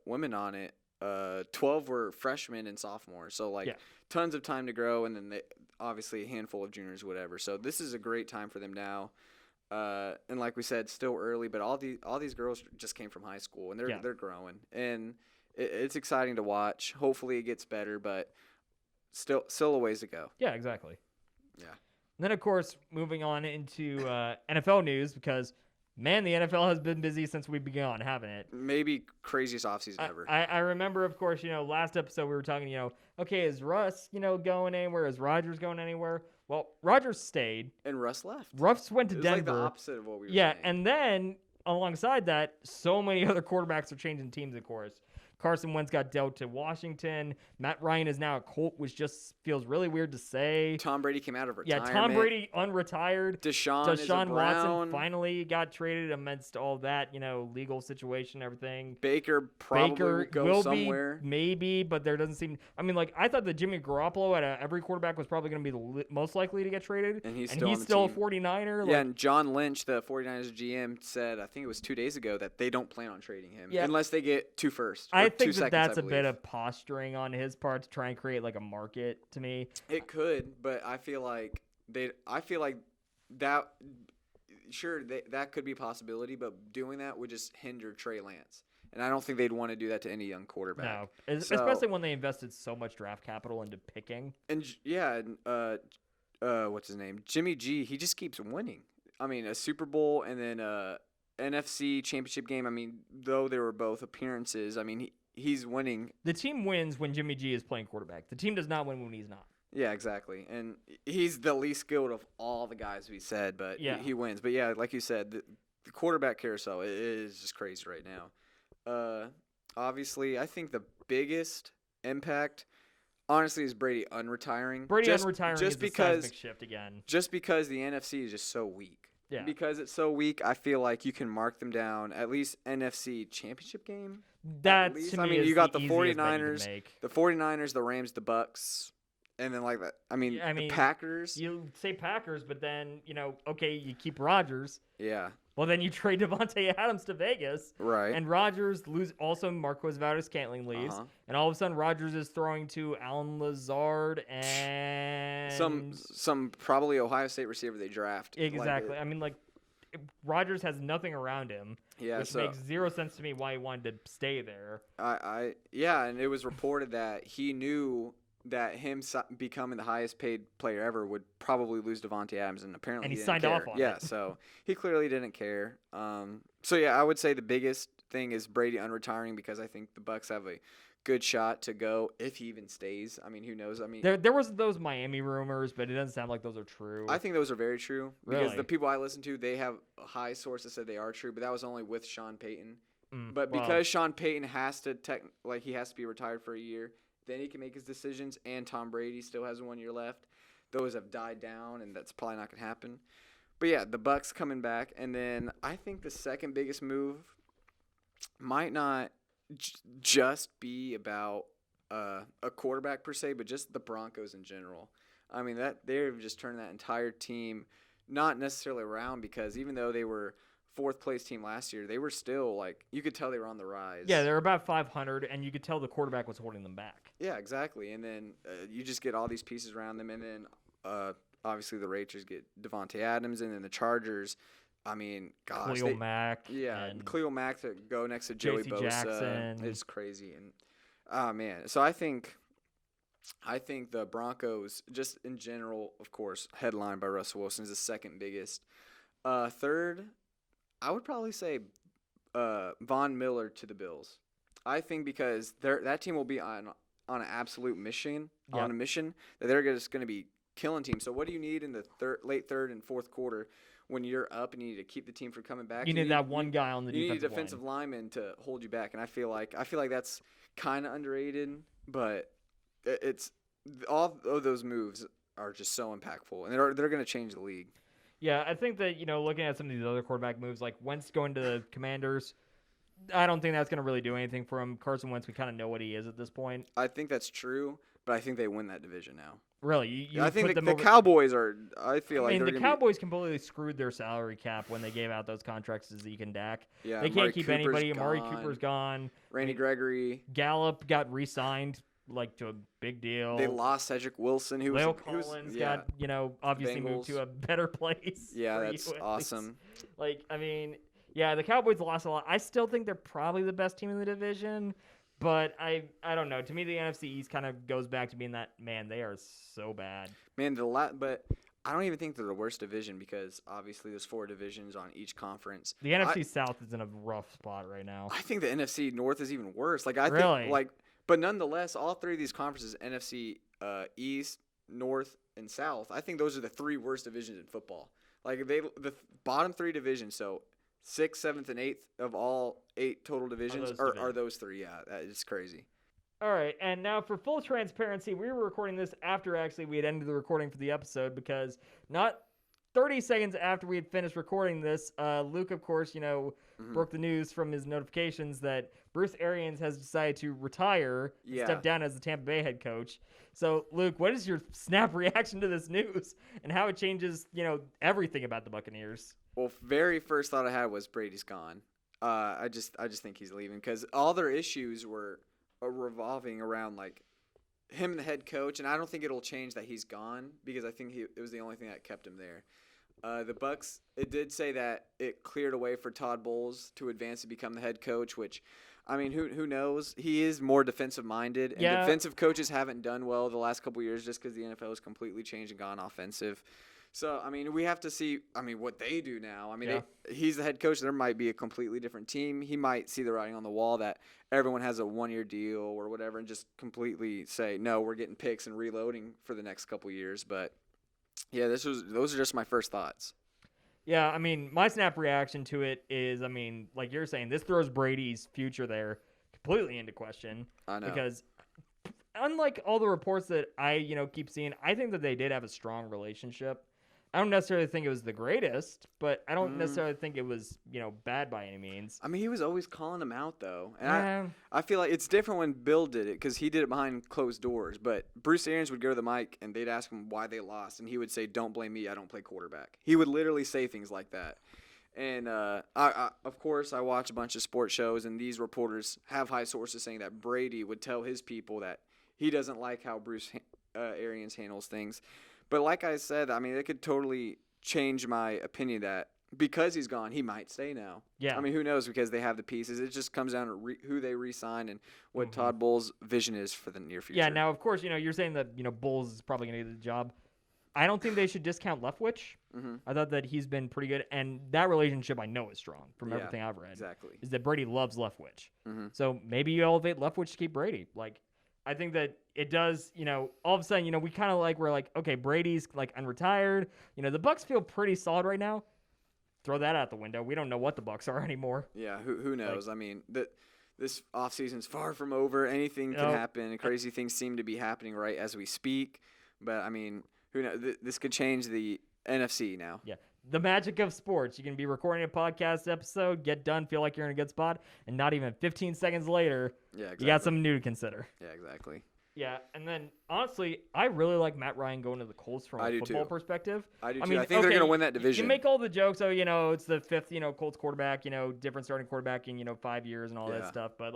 women on it, 12 were freshmen and sophomores. So tons of time to grow, and then obviously a handful of juniors, whatever. So this is a great time for them now. And like we said, still early, but all these girls just came from high school, and they're growing, and it's exciting to watch. Hopefully it gets better, but still a ways to go. Yeah, exactly. Yeah. And then, of course, moving on into NFL news because, man, the NFL has been busy since we began, haven't it? Maybe craziest offseason ever. I remember, of course, last episode we were talking, okay, is Russ, going anywhere? Is Rodgers going anywhere? Well, Rodgers stayed. And Russ left. Russ went to Denver. It was like the opposite of what we were saying. Yeah, and then alongside that, so many other quarterbacks are changing teams, of course. Carson Wentz got dealt to Washington. Matt Ryan is now a Colt, which just feels really weird to say. Tom Brady came out of retirement. Yeah, Tom Brady unretired. Deshaun Watson finally got traded amidst all that, legal situation, everything. Baker will go somewhere. Maybe, but there doesn't seem. I thought that Jimmy Garoppolo at every quarterback was probably going to be the most likely to get traded. And he's still a 49er. Yeah, and John Lynch, the 49ers GM, said, I think it was 2 days ago, that they don't plan on trading him unless they get 2 firsts. I think that's a bit of posturing on his part to try and create like a market to me. It could, but I feel like that. Sure, that could be a possibility, but doing that would just hinder Trey Lance, and I don't think they'd want to do that to any young quarterback. No, especially when they invested so much draft capital into picking. And what's his name? Jimmy G. He just keeps winning. A Super Bowl and then NFC championship game. Though they were both appearances, he's winning. The team wins when Jimmy G is playing quarterback. The team does not win when he's not. Yeah, exactly. And he's the least skilled of all the guys we said, but he wins. But yeah, like you said, the quarterback carousel is just crazy right now. Obviously, I think the biggest impact, honestly, is Brady unretiring. Unretiring is a seismic shift again. Just because the NFC is just so weak. Yeah. Because it's so weak, I feel like you can mark them down at least NFC championship game. That to me is you got the 49ers, the Rams, the Bucks, and then like that. The Packers. You say Packers, but then okay, you keep Rodgers. Yeah. Well, then you trade Devontae Adams to Vegas. Right. And Rodgers lose. Also, Marquez Valdes-Scantling leaves. And all of a sudden, Rodgers is throwing to Alan Lazard and some probably Ohio State receiver they draft. Exactly. I mean, like, Rodgers has nothing around him. Yeah, which makes zero sense to me why he wanted to stay there. And it was reported that he knew that him becoming the highest paid player ever would probably lose Devontae Adams, and apparently he didn't signed care. off on it. So he clearly didn't care. I would say the biggest thing is Brady unretiring, because I think the Bucs have a good shot to go if he even stays. I mean, who knows? I mean, there was those Miami rumors, but it doesn't sound like those are true. I think those are very true, because Really? the people I listen to, they have high sources said they are true, but that was only with Sean Payton. But because Sean Payton has to he has to be retired for a year, then he can make his decisions, and Tom Brady still has 1 year left. Those have died down, and that's probably not going to happen. But yeah, the Bucs coming back, and then I think the second biggest move might not just be about a quarterback per se, but just the Broncos in general. I mean, that they've just turned that entire team not necessarily around, because even though they were fourth place team last year, they were still, like, you could tell they were on the rise. Yeah, they're about 500, and you could tell the quarterback was holding them back. Yeah, exactly. And then you just get all these pieces around them, and then obviously the Raiders get Devontae Adams, and then the Chargers. I mean, gosh, Khalil Mack. Yeah, and Khalil Mack to go next to Joey JC Bosa. Jackson. It's crazy, and oh man. So I think the Broncos, just in general, of course, headlined by Russell Wilson, is the second biggest. Third, I would probably say Von Miller to the Bills. I think because that team will be on an absolute mission, on a mission that they're just going to be killing teams. So what do you need in the late third and fourth quarter when you're up and you need to keep the team from coming back? You need that one guy on the defensive line. You need a defensive lineman to hold you back, and I feel like that's kind of underrated, but it's all of those moves are just so impactful, and they're going to change the league. Yeah, I think that, looking at some of these other quarterback moves, like Wentz going to the Commanders, I don't think that's going to really do anything for him. Carson Wentz, we kind of know what he is at this point. I think that's true, but I think they win that division now. Really? I think the Cowboys are – I feel like the Cowboys completely screwed their salary cap when they gave out those contracts to Zeke and Dak. Yeah, they can't keep anybody. Amari Cooper's gone. Randy Gregory. Gallup got re-signed, to a big deal. They lost Cedric Wilson, who La'el Collins got, obviously moved to a better place. Yeah, that's awesome. The Cowboys lost a lot. I still think they're probably the best team in the division, but I don't know. To me, the NFC East kind of goes back to being that, man, they are so bad. Man, but I don't even think they're the worst division, because obviously there's 4 divisions on each conference. The NFC South is in a rough spot right now. I think the NFC North is even worse. But nonetheless, all 3 of these conferences, NFC East, North, and South, I think those are the 3 worst divisions in football. The bottom 3 divisions, so 6th, 7th, and 8th of all 8 total divisions are those 3. Yeah, that is crazy. All right, and now for full transparency, we were recording this after actually we had ended the recording for the episode, because not 30 seconds after we had finished recording this, Luke, of course, broke the news from his notifications that Bruce Arians has decided to retire, step down as the Tampa Bay head coach. So, Luke, what is your snap reaction to this news and how it changes, everything about the Buccaneers? Well, very first thought I had was Brady's gone. I just think he's leaving, because all their issues were revolving around him and the head coach, and I don't think it'll change that he's gone, because I think it was the only thing that kept him there. The Bucs, it did say that it cleared a way for Todd Bowles to advance to become the head coach, which, I mean, who knows? He is more defensive-minded, and defensive coaches haven't done well the last couple of years just because the NFL has completely changed and gone offensive. So, I mean, we have to see, what they do now. I mean, he's the head coach. There might be a completely different team. He might see the writing on the wall that everyone has a 1-year deal or whatever and just completely say, no, we're getting picks and reloading for the next couple of years. But, yeah, those are just my first thoughts. Yeah, I mean, my snap reaction to it is, like you're saying, this throws Brady's future there completely into question. I know. Because unlike all the reports that I, keep seeing, I think that they did have a strong relationship. I don't necessarily think it was the greatest, but I don't necessarily think it was, bad by any means. I mean, he was always calling them out, though. And I feel like it's different when Bill did it, because he did it behind closed doors. But Bruce Arians would go to the mic, and they'd ask him why they lost, and he would say, "Don't blame me, I don't play quarterback." He would literally say things like that. And of course, I watch a bunch of sports shows, and these reporters have high sources saying that Brady would tell his people that he doesn't like how Bruce Arians handles things. But like I said, I mean, it could totally change my opinion that because he's gone, he might stay now. Yeah. I mean, who knows, because they have the pieces. It just comes down to who they re-sign and what Todd Bowles' vision is for the near future. Yeah, now, of course, you're saying that, Bowles is probably going to get the job. I don't think they should discount Leftwich. I thought that he's been pretty good, and that relationship I know is strong from everything I've read. Exactly. Is that Brady loves Leftwich. So maybe you elevate Leftwich to keep Brady. Like, I think that it does, all of a sudden, we kind of we're like, okay, Brady's unretired. The Bucs feel pretty solid right now. Throw that out the window. We don't know what the Bucs are anymore. Yeah, who knows? I mean, this offseason's far from over. Anything can happen. Crazy things seem to be happening right as we speak. But, I mean, who knows? This could change the NFC now. Yeah. The magic of sports. You can be recording a podcast episode, get done, feel like you're in a good spot, and not even 15 seconds later, you got something new to consider. Yeah, exactly. Yeah, and then, honestly, I really like Matt Ryan going to the Colts from a football perspective. I do, too. I think they're going to win that division. You make all the jokes, it's the fifth, Colts quarterback, different starting quarterback in, 5 years and all that stuff. But,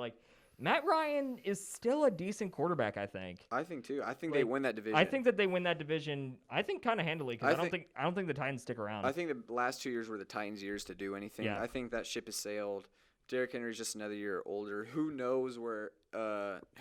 Matt Ryan is still a decent quarterback, I think. I think, too. I think they win that division. I think that they win that division, I think, kind of handily, because I don't think the Titans stick around. I think the last 2 years were the Titans' years to do anything. Yeah. I think that ship has sailed. Derrick Henry's just another year older. Who knows where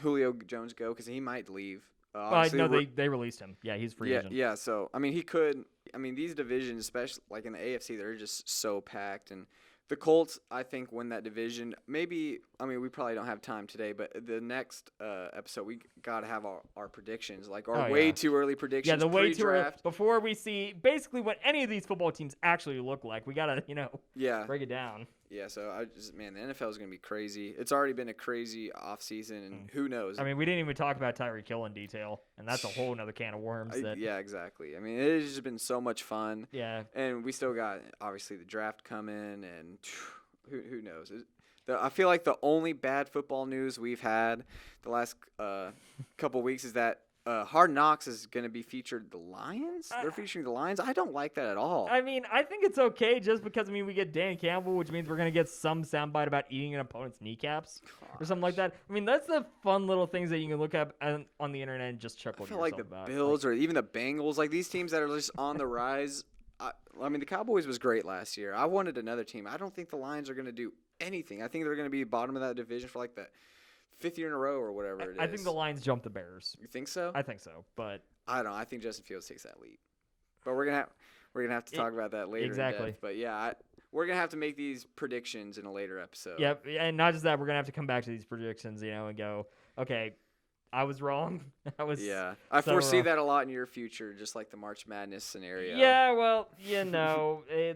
Julio Jones go, because he might leave. No, they released him. Yeah, he's free agent. Yeah, so, I mean, he could. I mean, these divisions, especially in the AFC, they're just so packed. And the Colts, I think, win that division. Maybe, I mean, we probably don't have time today, but the next episode, we got to have our predictions, our too early predictions. Yeah, the way too early. Before we see basically what any of these football teams actually look like, we got to, break it down. Yeah, so the NFL is going to be crazy. It's already been a crazy offseason, and who knows? I mean, we didn't even talk about Tyreek Hill in detail, and that's a whole nother can of worms. Yeah, exactly. I mean, it has just been so much fun. Yeah. And we still got, obviously, the draft coming, and who knows? I feel like the only bad football news we've had the last couple weeks is that Hard Knocks is going to be featured the Lions. They're featuring the Lions. I don't like that at all. I mean, I think it's okay just because, we get Dan Campbell, which means we're going to get some soundbite about eating an opponent's kneecaps or something like that. I mean, that's the fun little things that you can look up on the internet and just chuckle to yourself about. I feel like the Bills or even the Bengals, these teams that are just on the rise. I mean, the Cowboys was great last year. I wanted another team. I don't think the Lions are going to do anything. I think they're going to be bottom of that division for the 5th year in a row or whatever it is. I think the Lions jump the Bears. You think so? I think so, but I don't know. I think Justin Fields takes that leap. But we're gonna have to talk about that later. Exactly. In depth. But yeah, we're gonna have to make these predictions in a later episode. Yep, and not just that, we're gonna have to come back to these predictions, and go, okay, I was wrong. I foresee that a lot in your future, just like the March Madness scenario. Yeah, well,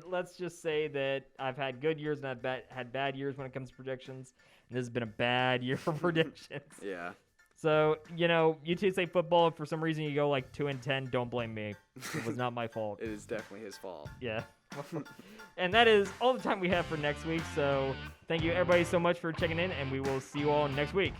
let's just say that I've had good years and I've had bad years when it comes to predictions. And this has been a bad year for predictions. Yeah. So, UTSA football, if for some reason you go 2-10, don't blame me. It was not my fault. It is definitely his fault. Yeah. And that is all the time we have for next week. So thank you everybody so much for checking in, and we will see you all next week.